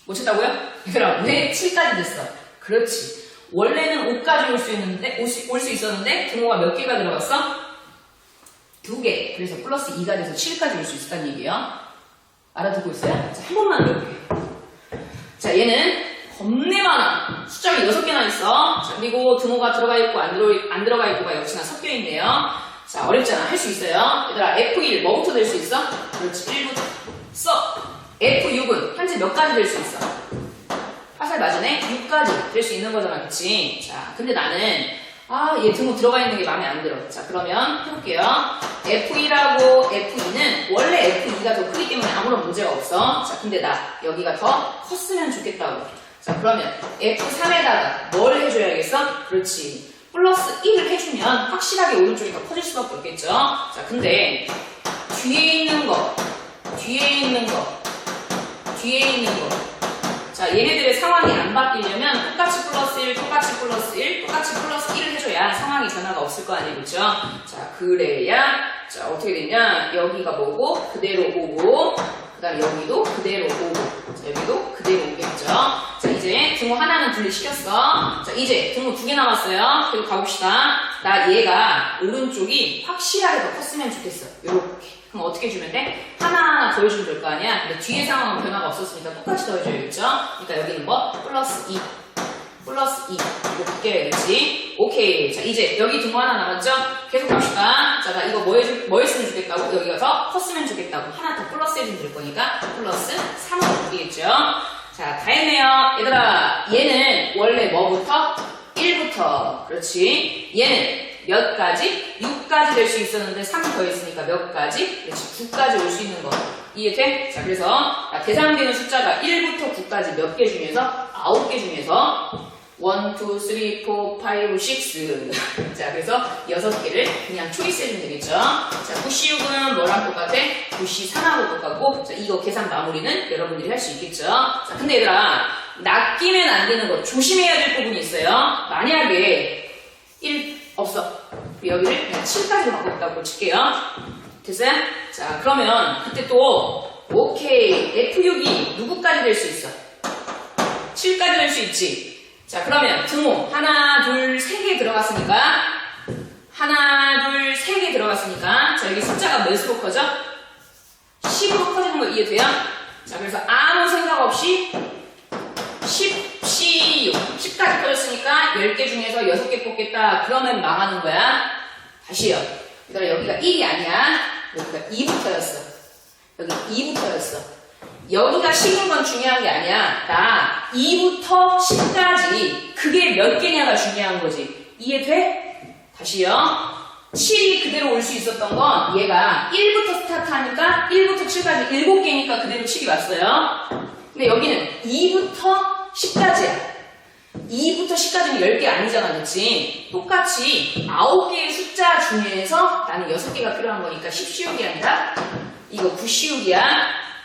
Speaker 1: 못 챘다고요? 얘들아 왜 7까지 됐어? 그렇지. 원래는 5까지 올 수 있는데 올 수 있었는데 등호가 몇 개가 들어갔어? 2개. 그래서 플러스 2가 돼서 7까지 올 수 있었다는 얘기예요. 알아듣고 있어요? 자, 한 번만 넣어볼게요. 자, 얘는 겁내 많아. 숫자가 6개나 있어. 자, 그리고 등호가 들어가 있고 안 들어가 있고가 역시나 섞여 있네요. 자, 어렵잖아. 할 수 있어요. 얘들아, F1 뭐부터 될 수 있어? 그렇지, 1부터 써. F6은 현재 몇 가지 될 수 있어? 화살 맞으네? 6까지 될 수 있는 거잖아, 그치? 자, 근데 나는 얘 등호 들어가 있는 게 마음에 안 들어. 자, 그러면 해볼게요. F1하고 F2는 원래 F2가 더 크기 때문에 아무런 문제가 없어. 자, 근데 나 여기가 더 컸으면 좋겠다고. 자, 그러면 F3에다가 뭘 해줘야겠어? 그렇지. 플러스 1을 해주면 확실하게 오른쪽이 더 커질 수밖에 없겠죠? 자, 근데 뒤에 있는 거 자, 얘네들의 상황이 안 바뀌려면 똑같이 플러스 1, 똑같이 플러스 1, 똑같이 플러스 1을 해줘야 상황이 변화가 없을 거 아니에요, 그쵸? 자, 그래야 자, 어떻게 되냐? 여기가 뭐고 그대로 오고 그 다음 여기도 그대로 오고 자, 여기도 그대로 오겠죠? 자, 이제 등호 하나는 분리시켰어. 자, 이제 등호 2개 남았어요. 그리고 가봅시다. 나 얘가 오른쪽이 확실하게 더 컸으면 좋겠어. 요렇게. 그럼 어떻게 주면 돼? 하나하나 더해주면 될 거 아니야? 근데 뒤에 상황은 변화가 없었으니까 똑같이 더해줘야겠죠? 그러니까 여기는 뭐? 플러스 2 이거 바뀌어야겠지? 오케이. 자, 이제 여기 등호 하나 남았죠? 계속 갑시다. 자, 나 이거 뭐 했으면 좋겠다고? 여기가 더 컸으면 좋겠다고. 하나 더 플러스 해주면 될 거니까 플러스 3으로 바뀌겠죠? 자, 다 했네요. 얘들아, 얘는 원래 뭐부터? 1부터. 그렇지. 얘는 몇 가지? 6까지 될 수 있었는데 3 더했으니까 몇 가지? 그렇지. 9까지 올 수 있는 거. 이해돼? 자, 그래서 대상되는 숫자가 1부터 9까지 몇 개 중에서? 9개 중에서 1, 2, 3, 4, 5, 6 자, 그래서 6개를 그냥 초이스 해주면 되겠죠? 자, 9C6은 뭐랑 똑같아? 9C3하고 똑같고 자, 이거 계산 마무리는 여러분들이 할 수 있겠죠? 자, 근데 얘들아 낚이면 안 되는 거 조심해야 될 부분이 있어요. 만약에 1 없어. 여기를 그냥 7까지 바꿨다고 칠게요. 됐어요? 자, 그러면 그때 또 오케이 F6이 누구까지 될 수 있어? 7까지 될 수 있지. 자, 그러면 등호 하나, 둘, 3개 들어갔으니까 하나, 둘, 3개 들어갔으니까 자, 여기 숫자가 몇으로 커져? 10으로 커지는 거 이해돼요? 자, 그래서 아무 생각 없이 10까지 커졌으니까 10개 중에서 6개 뽑겠다. 그러면 망하는 거야. 다시요. 얘들아, 여기가 1이 아니야. 여기가 2부터였어. 여기 2부터였어. 여기가 10인 건 중요한 게 아니야. 나 2부터 10까지 그게 몇 개냐가 중요한 거지. 이해돼? 다시요. 7이 그대로 올 수 있었던 건 얘가 1부터 스타트하니까 1부터 7까지 7개니까 그대로 7이 왔어요. 근데 여기는 2부터 10까지야. 2부터 10까지는 10개 아니잖아, 그치? 똑같이 9개의 숫자 중에서 나는 6개가 필요한 거니까 10씌우기 아니라 이거 9씌우기야.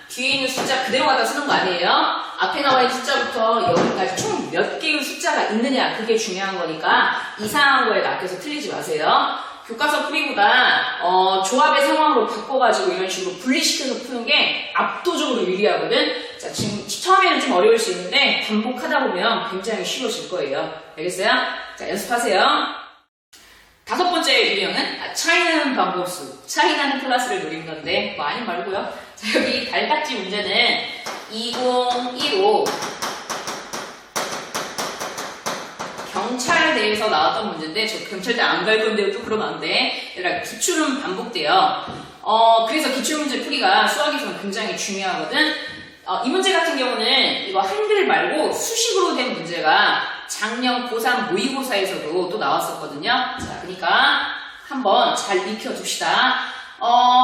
Speaker 1: 뒤에 있는 숫자 그대로 갖다 쓰는 거 아니에요? 앞에 나와 있는 숫자부터 여기까지 총 몇 개의 숫자가 있느냐, 그게 중요한 거니까 이상한 거에 맡겨서 틀리지 마세요. 교과서 풀이보다 조합의 상황으로 바꿔가지고 이런 식으로 분리시켜서 푸는 게 압도적으로 유리하거든. 자, 지금 처음에는 좀 어려울 수 있는데 반복하다 보면 굉장히 쉬워질 거예요. 알겠어요? 자, 연습하세요. 5번째 유형은 차이나는 방법수. 차이나는 클래스를 노린 건데 뭐 아닌 말고요. 자, 여기 발받지 문제는 2015 경찰대에서 나왔던 문제인데 저 경찰대 안 갈 건데 또 그러면 안 돼. 얘들아, 기출은 반복돼요. 그래서 기출문제 풀이가 수학에서는 굉장히 중요하거든. 이 문제 같은 경우는 이거 한글 말고 수식으로 된 문제가 작년 고3 모의고사에서도 또 나왔었거든요. 자, 그러니까 한번 잘 익혀둡시다.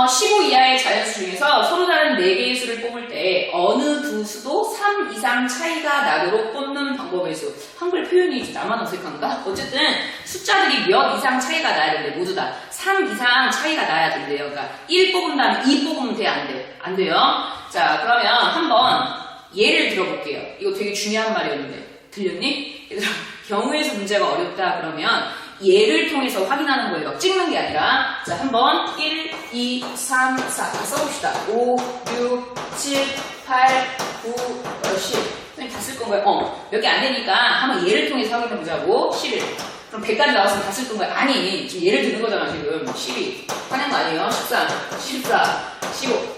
Speaker 1: 15 이하의 자연수 중에서 서로 다른 4개의 수를 뽑을 때 어느 두 수도 3 이상 차이가 나도록 뽑는 방법의 수. 한글 표현이 나만 어색한가? 어쨌든 숫자들이 몇 이상 차이가 나야 되는데 모두 다 3 이상 차이가 나야 된대요. 그러니까 1 뽑은 다음에 2 뽑으면 돼? 안 돼? 안 돼요. 자, 그러면 한번 예를 들어볼게요. 이거 되게 중요한 말이었는데 들렸니? 얘들아, 경우에서 문제가 어렵다 그러면 예를 통해서 확인하는 거예요. 막 찍는 게 아니라. 자, 한번 1, 2, 3, 4 다 써봅시다. 5, 6, 7, 8, 9, 10. 선생님 다 쓸 건가요? 몇 개 안 되니까 한번 예를 통해서 확인해 보자고. 11. 그럼 100까지 나왔으면 다 쓸 건가요? 아니, 지금 예를 드는 거잖아, 지금. 12. 화낸 거 아니에요? 13, 14, 15.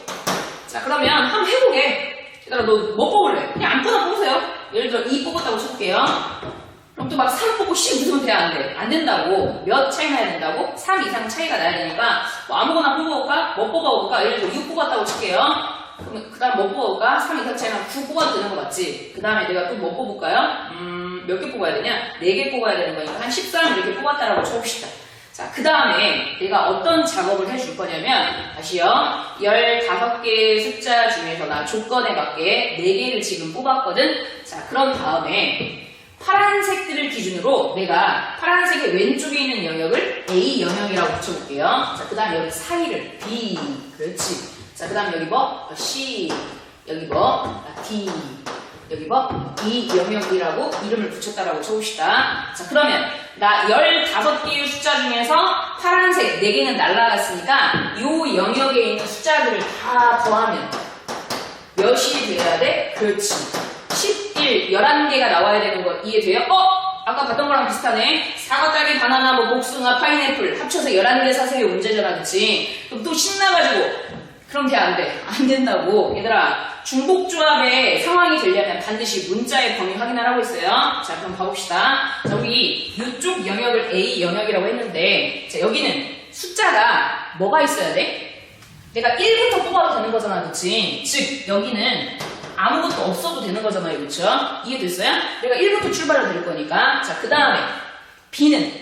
Speaker 1: 자, 그러면 한번 해보게. 얘들아, 너 뭐 뽑을래? 그냥 아무거나 뽑으세요. 예를 들어 2 뽑았다고 쳐볼게요. 그럼 또 막 3 뽑고 10 웃으면 돼? 안 돼? 안 된다고. 몇 차이 나야 된다고? 3 이상 차이가 나야 되니까 뭐 아무거나 뽑아볼까? 뭐 뽑아볼까? 예를 들어 6 뽑았다고 칠게요. 그럼 그 다음 뭐 뽑아볼까? 3 이상 차이 나면 9 뽑아도 되는 거 맞지? 그 다음에 내가 또 뭐 뽑을까요? 몇 개 뽑아야 되냐? 4개 뽑아야 되는 거니까 한 13 이렇게 뽑았다라고 쳐봅시다. 자, 그 다음에 내가 어떤 작업을 해줄 거냐면 다시요. 15개의 숫자 중에서 나 조건에 맞게 4개를 지금 뽑았거든. 자, 그런 다음에 파란색들을 기준으로 내가 파란색의 왼쪽에 있는 영역을 A 영역이라고 붙여볼게요. 자, 그 다음에 여기 사이를 B. 그렇지. 자, 그 다음에 여기 뭐? C. 여기 뭐? D. 여기 뭐? E 영역이라고 이름을 붙였다라고 쳐봅시다. 자, 그러면 나 15개의 숫자 중에서 파란색 4개는 날라갔으니까 이 영역에 있는 숫자들을 다 더하면 몇이 돼야 돼? 그렇지. 11, 11개가 나와야 되는 거 이해돼요? 아까 봤던 거랑 비슷하네. 사과, 딸기, 바나나, 뭐 복숭아, 파인애플 합쳐서 11개 사세요 문제잖아, 그치? 그럼 또 신나가지고 그럼 돼, 안 돼? 안 된다고. 얘들아, 중복조합의 상황이 되려면 반드시 문자의 범위 확인하라고 했어요. 자, 그럼 가봅시다. 자, 우리 이쪽 영역을 A 영역이라고 했는데, 자, 여기는 숫자가 뭐가 있어야 돼? 내가 1부터 뽑아도 되는 거잖아, 그치? 즉, 여기는 아무것도 없어도 되는 거잖아요, 그쵸? 이해됐어요? 내가 1부터 출발을 될 거니까. 자, 그 다음에 B는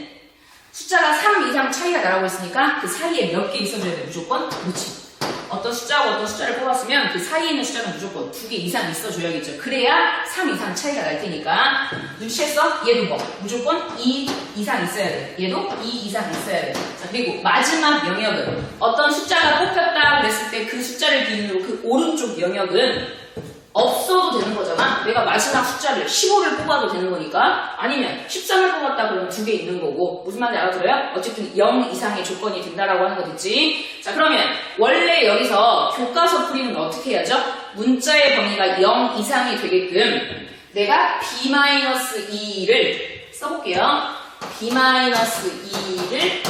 Speaker 1: 숫자가 3 이상 차이가 나라고 했으니까 그 사이에 몇 개 있어줘야 돼, 무조건? 그렇지. 어떤 숫자하고 어떤 숫자를 뽑았으면 그 사이에 있는 숫자는 무조건 2개 이상 있어줘야겠죠. 그래야 3 이상 차이가 날 테니까. 눈치챘어? 얘도 뭐? 무조건 2 이상 있어야 돼. 얘도 2 이상 있어야 돼. 자, 그리고 마지막 영역은 어떤 숫자가 뽑혔다 그랬을 때 그 숫자를 기준으로 그 오른쪽 영역은 없어도 되는 거잖아. 내가 마지막 숫자를 15를 뽑아도 되는 거니까. 아니면 13을 뽑았다 그러면 2개 있는 거고. 무슨 말인지 알아들어요? 어쨌든 0 이상의 조건이 된다라고 하는 거 됐지? 자, 그러면 원래 여기서 교과서 풀이는 어떻게 해야죠? 문자의 범위가 0 이상이 되게끔 내가 B-2를 써볼게요. B-2를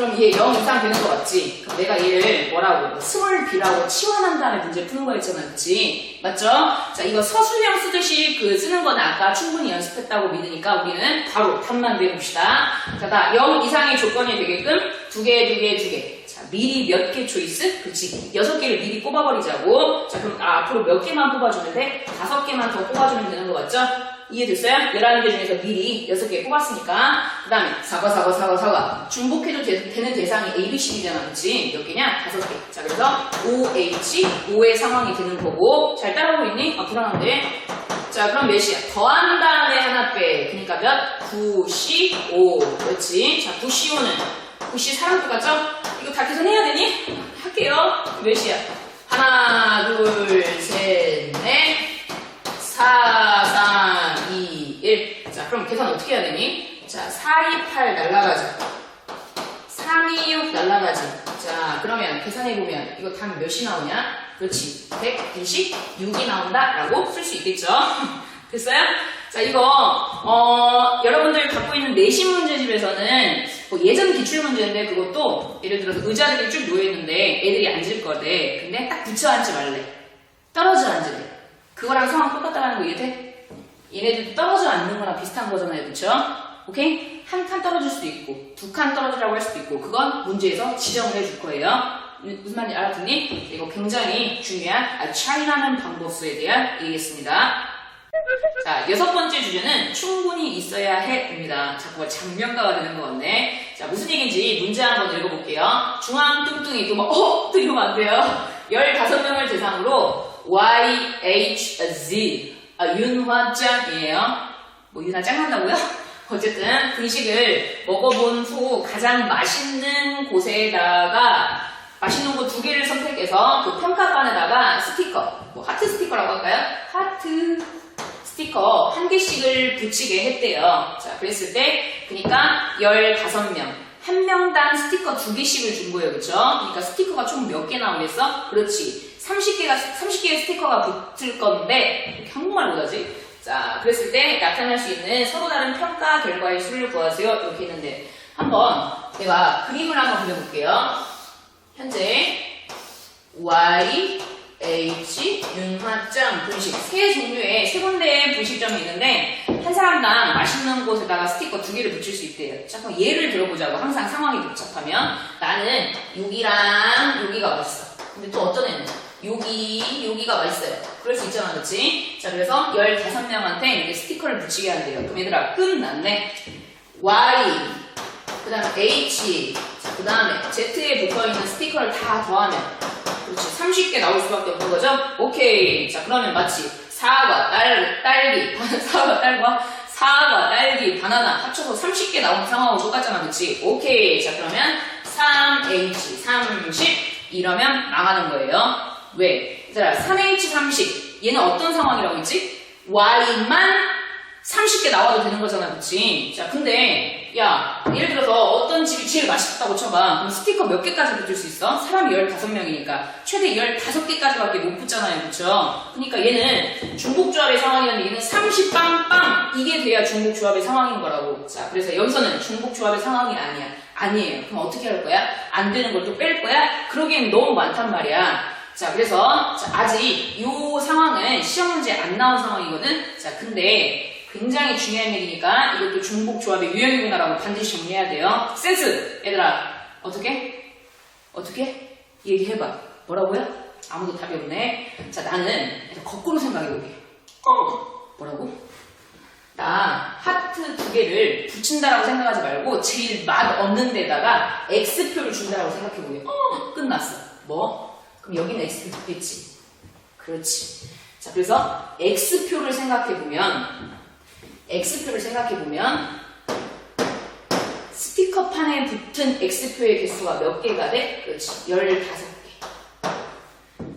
Speaker 1: 그럼 얘 0 이상 되는 거 맞지? 그럼 내가 얘를 뭐라고? 스몰 b라고 치환한 다음에 문제 푸는 거였잖아, 그치? 맞죠? 자, 이거 서술형 쓰듯이 쓰는 거는 아까 충분히 연습했다고 믿으니까 우리는 바로 답만 외워봅시다. 자, 나 0 이상의 조건이 되게끔 2개. 자, 미리 몇 개 초이스? 그렇지. 6개를 미리 뽑아버리자고. 자, 그럼 앞으로 몇 개만 뽑아주면 돼? 5개만 더 뽑아주면 되는 거 맞죠? 이해됐어요? 11개 중에서 미리 6개 뽑았으니까. 그 다음에 사과. 중복해도 되는 대상이 A, B, C잖아. 그치? 몇 개냐? 5개. 자, 그래서 OH, 5의 상황이 되는 거고. 잘 따라오고 있니? 불안한데. 자, 그럼 몇이야? 더한 다음에 하나 빼. 그러니까 몇? 9C5. 그렇지? 자, 9C5는 9C 사람 똑같죠? 이거 다 계산해야 되니? 할게요. 몇이야? 하나, 둘, 셋, 넷. 4, 3, 2, 1. 자, 그럼 계산 어떻게 해야 되니? 자, 4, 2, 8 날라가자. 3, 2, 6 날라가지. 자, 그러면 계산해보면 이거 답 몇이 나오냐? 그렇지. 196이 나온다. 라고 쓸 수 있겠죠? 됐어요? 자, 이거, 여러분들 갖고 있는 내신 문제집에서는 예전 기출문제인데 그것도 예를 들어서 의자들이 쭉 놓여있는데 애들이 앉을 거래. 근데 딱 붙여 앉지 말래. 떨어져 앉으래. 그거랑 상황 똑같다는 거 이해돼? 얘네들도 떨어져 앉는 거랑 비슷한 거잖아요. 그쵸? 오케이? 한 칸 떨어질 수도 있고 2칸 떨어지라고 할 수도 있고 그건 문제에서 지정을 해줄 거예요. 무슨 말인지 알아듣니? 이거 굉장히 중요한 차이나는 방법수에 대한 얘기겠습니다. 자, 6번째 주제는 충분히 있어야 해입니다. 자꾸 장면가가 되는 것 같네. 자, 무슨 얘기인지 문제 한번 읽어볼게요. 중앙 뚱뚱이 또 이러면 안 돼요. 15명을 대상으로 Y, H, Z 윤화짱이에요. 윤화 짱한다고요? 어쨌든 분식을 먹어본 후 가장 맛있는 곳에다가 맛있는 곳 2개를 선택해서 그 평가판에다가 스티커, 하트 스티커라고 할까요? 하트 스티커 1개씩을 붙이게 했대요. 자, 그랬을 때 그러니까 15명. 한 명당 스티커 2개씩을 준 거예요. 그쵸? 그러니까 스티커가 총 몇 개 나오겠어? 그렇지. 30개의 스티커가 붙을 건데, 이렇게 한국말 못하지? 자, 그랬을 때 나타날 수 있는 서로 다른 평가 결과의 수를 구하세요. 이렇게 했는데, 한번 내가 그림을 한번 그려볼게요. 현재, Y, H, 윤화짱, 분식. 3종류의 3군데의 분식점이 있는데, 한 사람당 맛있는 곳에다가 스티커 2개를 붙일 수 있대요. 자, 그럼 예를 들어보자고. 항상 상황이 복잡하면, 나는 여기랑 여기가 맛있어. 근데 또 어떤 애는 여기가 맛있어요. 그럴 수 있잖아, 그치? 자, 그래서 15명한테 이렇게 스티커를 붙이게 한대요. 그럼 얘들아, 끝났네. Y, 그 다음에 H, 자, 그 다음에 Z에 붙어있는 스티커를 다 더하면, 그렇지, 30개 나올 수밖에 없는 거죠? 오케이. 자, 그러면 마치 사과, 딸기, 사과, 딸기, 바나나 합쳐서 30개 나온 상황하고 똑같잖아, 그치? 오케이. 자, 그러면 3H, 30 이러면 망하는 거예요. 왜? 얘들아, 3H30 얘는 어떤 상황이라고 했지? Y만 30개 나와도 되는 거잖아, 그치? 자, 근데 야, 예를 들어서 어떤 집이 제일 맛있다고 쳐봐. 그럼 스티커 몇 개까지 붙일 수 있어? 사람이 15명이니까 최대 15개까지밖에 못 붙잖아요, 그쵸? 그러니까 얘는 중복조합의 상황이었는데 얘는 30 빵빵 이게 돼야 중복조합의 상황인 거라고. 자, 그래서 여기서는 중복조합의 상황이 아니에요. 그럼 어떻게 할 거야? 안 되는 걸 또 뺄 거야? 그러기엔 너무 많단 말이야. 자, 그래서 아직 이 상황은 시험 문제에 안 나온 상황이거든. 자, 근데 굉장히 중요한 얘기니까 이것도 중복조합의 유형이구나라고 반드시 정리해야 돼요. 센스! 얘들아, 어떻게? 얘기해봐. 뭐라고요? 아무도 답이 없네. 자, 나는 거꾸로 생각해볼게. 뭐라고? 나 하트 2개를 붙인다라고 생각하지 말고 제일 맛 없는 데다가 X표를 준다라고 생각해보게. 끝났어. 뭐? 그럼 여기는 X표 붙겠지. 그렇지. 자, 그래서 X표를 생각해보면 스티커판에 붙은 X표의 개수가 몇 개가 돼? 그렇지. 15개.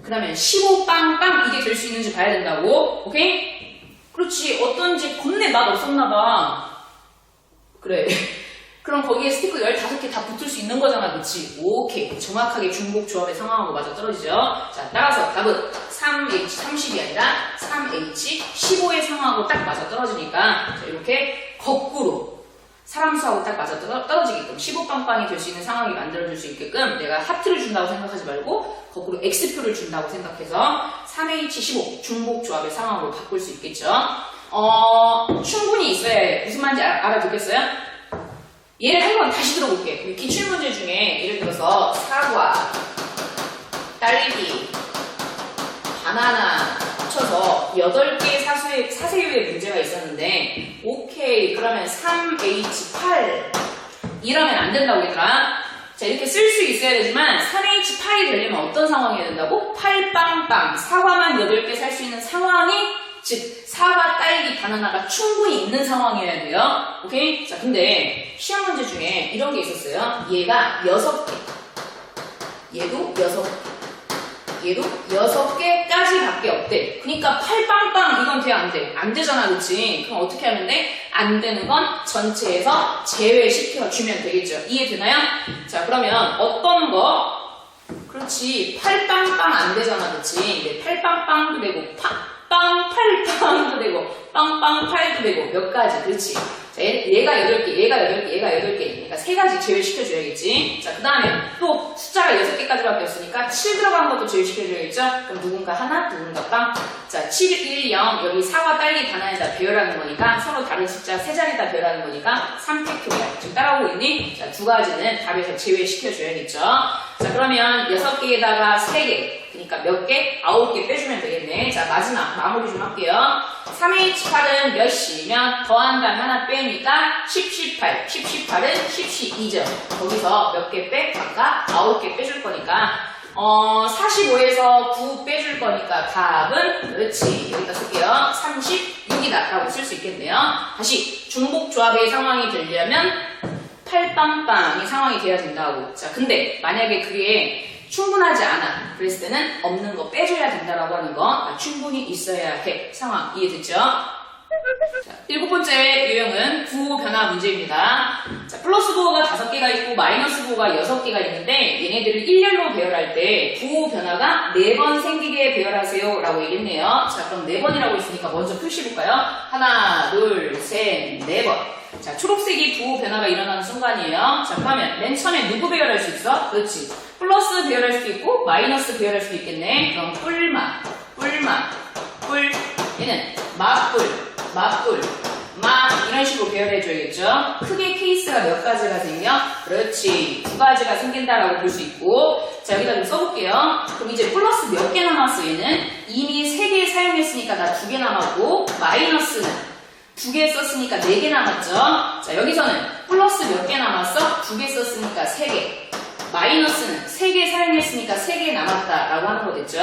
Speaker 1: 그러면 15 빵빵 이게 될 수 있는지 봐야 된다고. 오케이? 그렇지. 어떤지 겁내 맛 없었나봐. 그래. 그럼 거기에 스티커 15개 다 붙을 수 있는 거잖아. 그렇지? 오케이. 정확하게 중복조합의 상황하고 맞아 떨어지죠. 자, 따라서 답은 3H30이 아니라 3H15의 상황하고 딱 맞아 떨어지니까 자, 이렇게 거꾸로 사람 수하고 바닥 맞아 떨어지게끔 15빵빵이 될 수 있는 상황이 만들어줄 수 있게끔 내가 하트를 준다고 생각하지 말고 거꾸로 X표를 준다고 생각해서 3H15 중복 조합의 상황으로 바꿀 수 있겠죠. 충분히 있어야 해. 무슨 말인지 알아듣겠어요? 얘를 한번 다시 들어볼게. 기출문제 중에 예를 들어서 사과, 딸기, 바나나 합쳐서 8개의 사세유의 문제가 있었는데 오케이 그러면 3H8 이러면 안 된다고 얘들아. 자 이렇게 쓸 수 있어야 되지만 3H8이 되려면 어떤 상황이어야 된다고? 8빵빵 사과만 8개 살 수 있는 상황이 즉 사과, 딸기, 바나나가 충분히 있는 상황이어야 돼요. 오케이? 자 근데 시험 문제 중에 이런 게 있었어요. 얘가 6개 얘도 6개 얘도 6개까지 밖에 없대. 그러니까 8빵빵 이건 돼 안 돼? 안 되잖아 그치? 그럼 어떻게 하면 돼? 안 되는 건 전체에서 제외시켜 주면 되겠죠. 이해되나요? 자 그러면 어떤 거? 그렇지 8빵빵 안 되잖아 그치? 8빵빵도 되고 빵 8빵도 되고 빵빵 8도 되고 몇 가지 그렇지? 자, 얘가 8개, 얘가 8개, 얘가 8개. 그러니까 3가지 제외시켜줘야겠지. 자, 그 다음에 또 숫자가 6개까지밖에 없으니까 7 들어간 것도 제외시켜줘야겠죠? 그럼 누군가 하나, 누군가 빵. 자, 7, 1, 0. 여기 사과, 딸기, 바나나에다 배열하는 거니까 서로 다른 숫자 3자리에다 배열하는 거니까 3팩토리얼. 지금 따라오고 있니? 자, 2가지는 답에서 제외시켜줘야겠죠? 자, 그러면 6개에다가 3개. 그러니까 몇 개? 9개 빼주면 되겠네. 자, 마지막 마무리 좀 할게요. 3H8은 몇이면 더한 다음에 하나 빼니까 10, 18. 10, 18은 12죠. 거기서 몇 개 빼? 각각 9개 빼줄 거니까 45에서 9 빼줄 거니까 답은 그렇지. 여기다 쓸게요. 36이다 라고 쓸 수 있겠네요. 다시 중복 조합의 상황이 되려면 8빵빵이 상황이 돼야 된다고. 자, 근데 만약에 그게 충분하지 않아. 그랬을 때는 없는 거 빼줘야 된다라고 하는 거 충분히 있어야 해. 상황 이해됐죠? 자, 7번째 유형은 부호 변화 문제입니다. 자, 플러스 부호가 5개가 있고 마이너스 부호가 6개가 있는데 얘네들을 일렬로 배열할 때 부호 변화가 4번 생기게 배열하세요 라고 얘기했네요. 자, 그럼 4번이라고 했으니까 먼저 표시해볼까요? 하나, 둘, 셋, 4번. 자, 초록색이 부호 변화가 일어나는 순간이에요. 자, 그러면 맨 처음에 누구 배열할 수 있어? 그렇지. 플러스 배열할 수도 있고 마이너스 배열할 수도 있겠네. 그럼 뿔마, 뿔마, 뿔. 얘는 마뿔, 마뿔, 마 이런 식으로 배열해줘야겠죠. 크게 케이스가 몇 가지가 생겨? 그렇지. 2가지가 생긴다라고 볼 수 있고. 자, 여기다 좀 써볼게요. 그럼 이제 플러스 몇 개 남았어 얘는? 이미 3개 사용했으니까 나 2개 남았고 마이너스는 2개 썼으니까 4개 남았죠. 자, 여기서는 플러스 몇 개 남았어? 2개 썼으니까 3개. 마이너스는 3개 사용했으니까 3개 남았다라고 하는 거겠죠.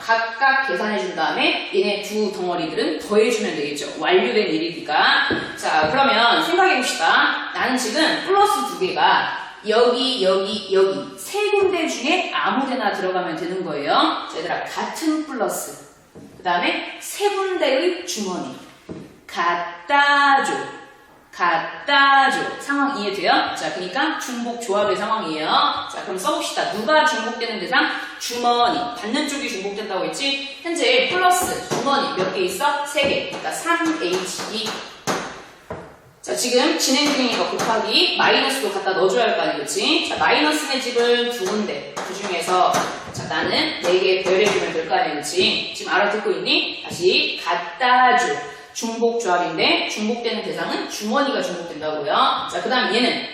Speaker 1: 각각 계산해준 다음에 얘네 두 덩어리들은 더해주면 되겠죠. 완료된 일이니까. 자, 그러면 생각해봅시다. 나는 지금 플러스 2개가 여기, 여기, 여기 3군데 중에 아무데나 들어가면 되는 거예요. 자, 얘들아 같은 플러스 그 다음에 3군데의 주머니 갖다 줘. 갖다 줘. 상황 이해돼요? 자, 그러니까 중복 조합의 상황이에요. 자, 그럼 써봅시다. 누가 중복되는 대상? 주머니. 받는 쪽이 중복된다고 했지? 현재 플러스 주머니 몇 개 있어? 3개. 그러니까 3H2. 자, 지금 진행 중이니까 곱하기 마이너스도 갖다 넣어줘야 할 거 아니겠지? 자, 마이너스의 집은 2군데. 그 중에서 자, 나는 4개 배열해주면 될 거 아니겠지? 지금 알아듣고 있니? 다시 갖다 줘. 중복 조합인데 중복되는 대상은 주머니가 중복된다고요. 자, 그 다음 얘는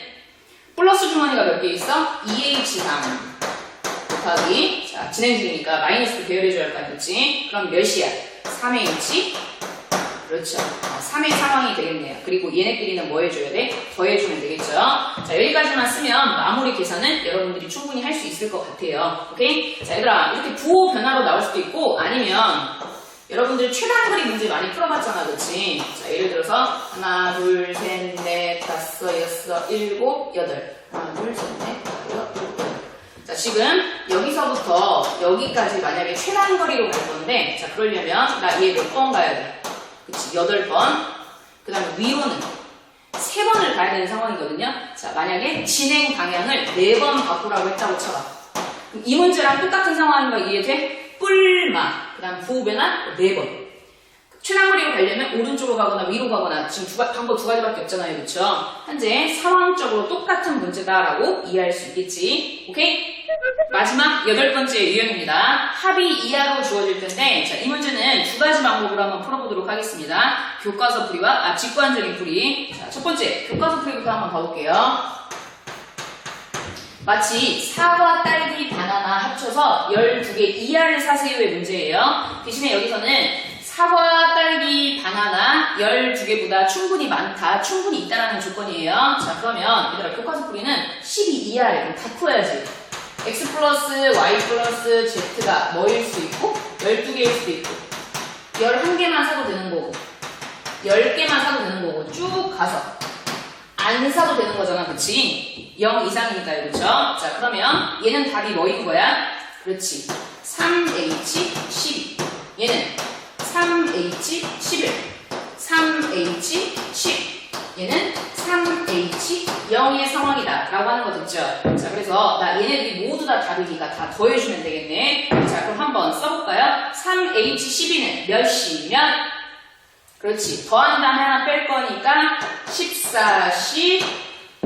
Speaker 1: 플러스 주머니가 몇 개 있어? 2H3 곱하기 자, 진행 중이니까 마이너스도 배열해줘야 할 거 아니겠지? 그럼 몇이야? 3H 그렇죠. 3의 상황이 되겠네요. 그리고 얘네끼리는 뭐 해줘야 돼? 더해주면 되겠죠. 자, 여기까지만 쓰면 마무리 계산은 여러분들이 충분히 할 수 있을 것 같아요. 오케이? 자, 얘들아 이렇게 부호 변화로 나올 수도 있고 아니면 여러분들 최단거리 문제 많이 풀어봤잖아, 그치? 자, 예를 들어서 하나, 둘, 셋, 넷, 다섯, 여섯, 일곱, 여덟. 하나, 둘, 셋, 넷, 다섯, 일곱, 여덟. 자, 지금 여기서부터 여기까지 만약에 최단거리로 갈 건데, 자, 그러려면 나 얘 몇 번 가야 돼? 그치? 8번. 그 다음에 위로는 3번을 가야 되는 상황이거든요. 자, 만약에 진행 방향을 4번 바꾸라고 했다고 쳐봐. 그럼 이 문제랑 똑같은 상황인 거 이해돼? 뿔마. 그 다음 부호 변화 4번. 최단거리로 가려면 오른쪽으로 가거나 위로 가거나 지금 방법 두 가지밖에 없잖아요. 그렇죠? 현재 상황적으로 똑같은 문제다라고 이해할 수 있겠지. 오케이? 마지막 8번째 유형입니다. 합이 이하로 주어질 텐데 자, 이 문제는 두 가지 방법으로 한번 풀어보도록 하겠습니다. 교과서 풀이와 직관적인 풀이. 자, 첫 번째 교과서 풀이부터 한번 봐볼게요. 마치 사과, 딸기, 바나나 합쳐서 12개 이하를 사세요의 문제예요. 대신에 여기서는 사과, 딸기, 바나나 12개보다 충분히 많다, 충분히 있다라는 조건이에요. 자, 그러면 얘들아 교과서 풀이는 12 이하를 다 풀어야지. x 플러스 y 플러스 z가 뭐일 수 있고 12개일 수도 있고 11개만 사도 되는 거고 10개만 사도 되는 거고 쭉 가서 안 사도 되는 거잖아. 그치? 0 이상이니까요. 그쵸? 자, 그러면 얘는 답이 뭐인 거야? 그렇지. 3h12. 얘는 3h11. 3h10. 얘는 3h0의 상황이다 라고 하는 거 듣죠? 자, 그래서 나 얘네들이 모두 다 답이니까 다 더해주면 되겠네. 자, 그럼 한번 써볼까요? 3h12는 몇이면? 그렇지. 더한 다음에 하나 뺄 거니까 14시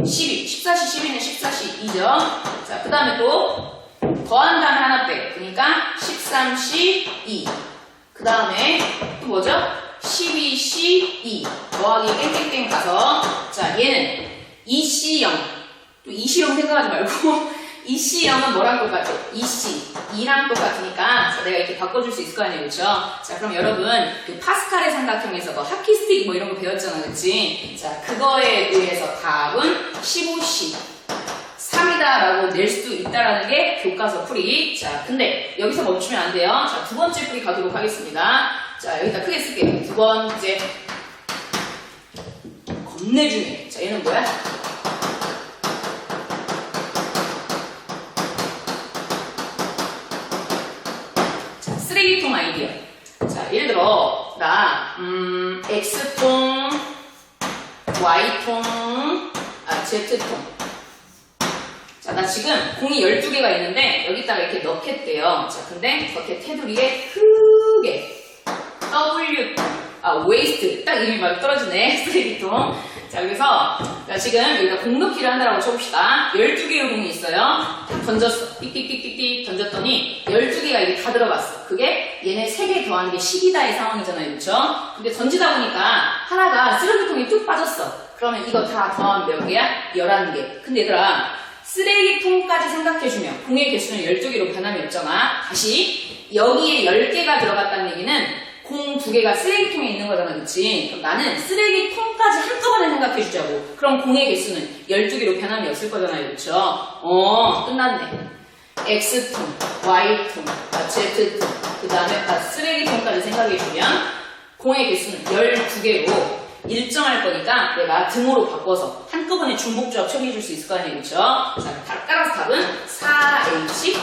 Speaker 1: 12. 14시 12는 14시 2죠. 자, 그 다음에 또 더한 다음에 하나 빼. 그러니까 13시 2. 그 다음에 또 뭐죠? 12시 2. 더하기 땡땡땡 가서 자, 얘는 2C0. 또 2C0 생각하지 말고 2C0은 뭐랑 똑같아? 2C. 2랑 똑같으니까 자, 내가 이렇게 바꿔줄 수 있을 거 아니에요. 그쵸? 자, 그럼 여러분 그 파스칼의 삼각형에서 뭐 하키스틱 뭐 이런 거 배웠잖아. 그치? 자, 그거에 의해서 답은 15C 3이다 라고 낼 수도 있다라는 게 교과서 풀이. 자, 근데 여기서 멈추면 안 돼요. 자, 두 번째 풀이 가도록 하겠습니다. 자, 여기다 크게 쓸게요. 두 번째. 겁내 중요해. 자, 얘는 뭐야? 자, 쓰레기통 아이디어. 자, 예를 들어, 나, X통, Y통, Z통. 자, 나 지금 공이 12개가 있는데, 여기다가 이렇게 넣겠대요. 자, 근데 겉에 테두리에 크게 waste. 딱 이름이 막 떨어지네. 쓰레기통. 자, 그래서 자, 지금 여기다 공 넣기를 한다라고 쳐봅시다. 12개의 공이 있어요. 던졌어. 띡띡띡띡띡 던졌더니 12개가 이게 다 들어갔어. 그게 얘네 3개 더한 게 10이다의 상황이잖아요. 그쵸? 근데 던지다 보니까 하나가 쓰레기통에 뚝 빠졌어. 그러면 이거 다 더하면 몇 개야? 11개. 근데 얘들아, 쓰레기통까지 생각해주면 공의 개수는 12개로 변함이 없잖아. 다시 여기에 10개가 들어갔다는 얘기는 공 2개가 쓰레기통에 있는 거잖아. 그치? 그럼 나는 쓰레기통까지 한꺼번에 생각해주자고. 그럼 공의 개수는 12개로 변함이 없을 거잖아요. 그쵸? 끝났네. X통, Y통, Z통, 그 다음에 쓰레기통까지 생각해주면 공의 개수는 12개로 일정할 거니까 내가 등호로 바꿔서 한꺼번에 중복조합 처리해줄 수 있을 거 아니에요. 그쵸? 자, 따라서 답은 4H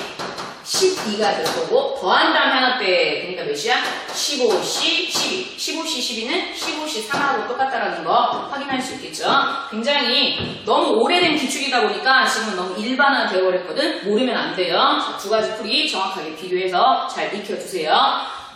Speaker 1: 12가 될 거고 더한 다음에 하나 빼. 그러니까 몇이야? 15C 12. 15C 12는 15C 3하고 똑같다라는 거 확인할 수 있겠죠? 굉장히 너무 오래된 기출이다 보니까 지금은 너무 일반화 되어버렸거든? 모르면 안 돼요. 자, 두 가지 풀이 정확하게 비교해서 잘 익혀주세요.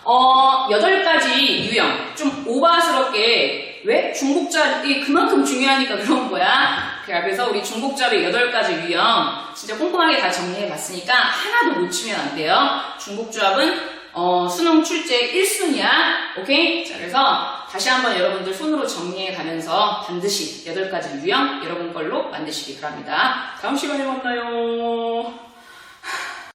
Speaker 1: 8가지 유형. 좀 오바스럽게 왜? 중복잡이 그만큼 중요하니까 그런 거야. 그래서 우리 중복잡의 8가지 유형 진짜 꼼꼼하게 다 정리해봤으니까 하나도 놓치면 안 돼요. 중복조합은 수능 출제 1순위야. 오케이? 자, 그래서 다시 한번 여러분들 손으로 정리해가면서 반드시 8가지 유형 여러분 걸로 만드시기 바랍니다. 다음 시간에 만나요.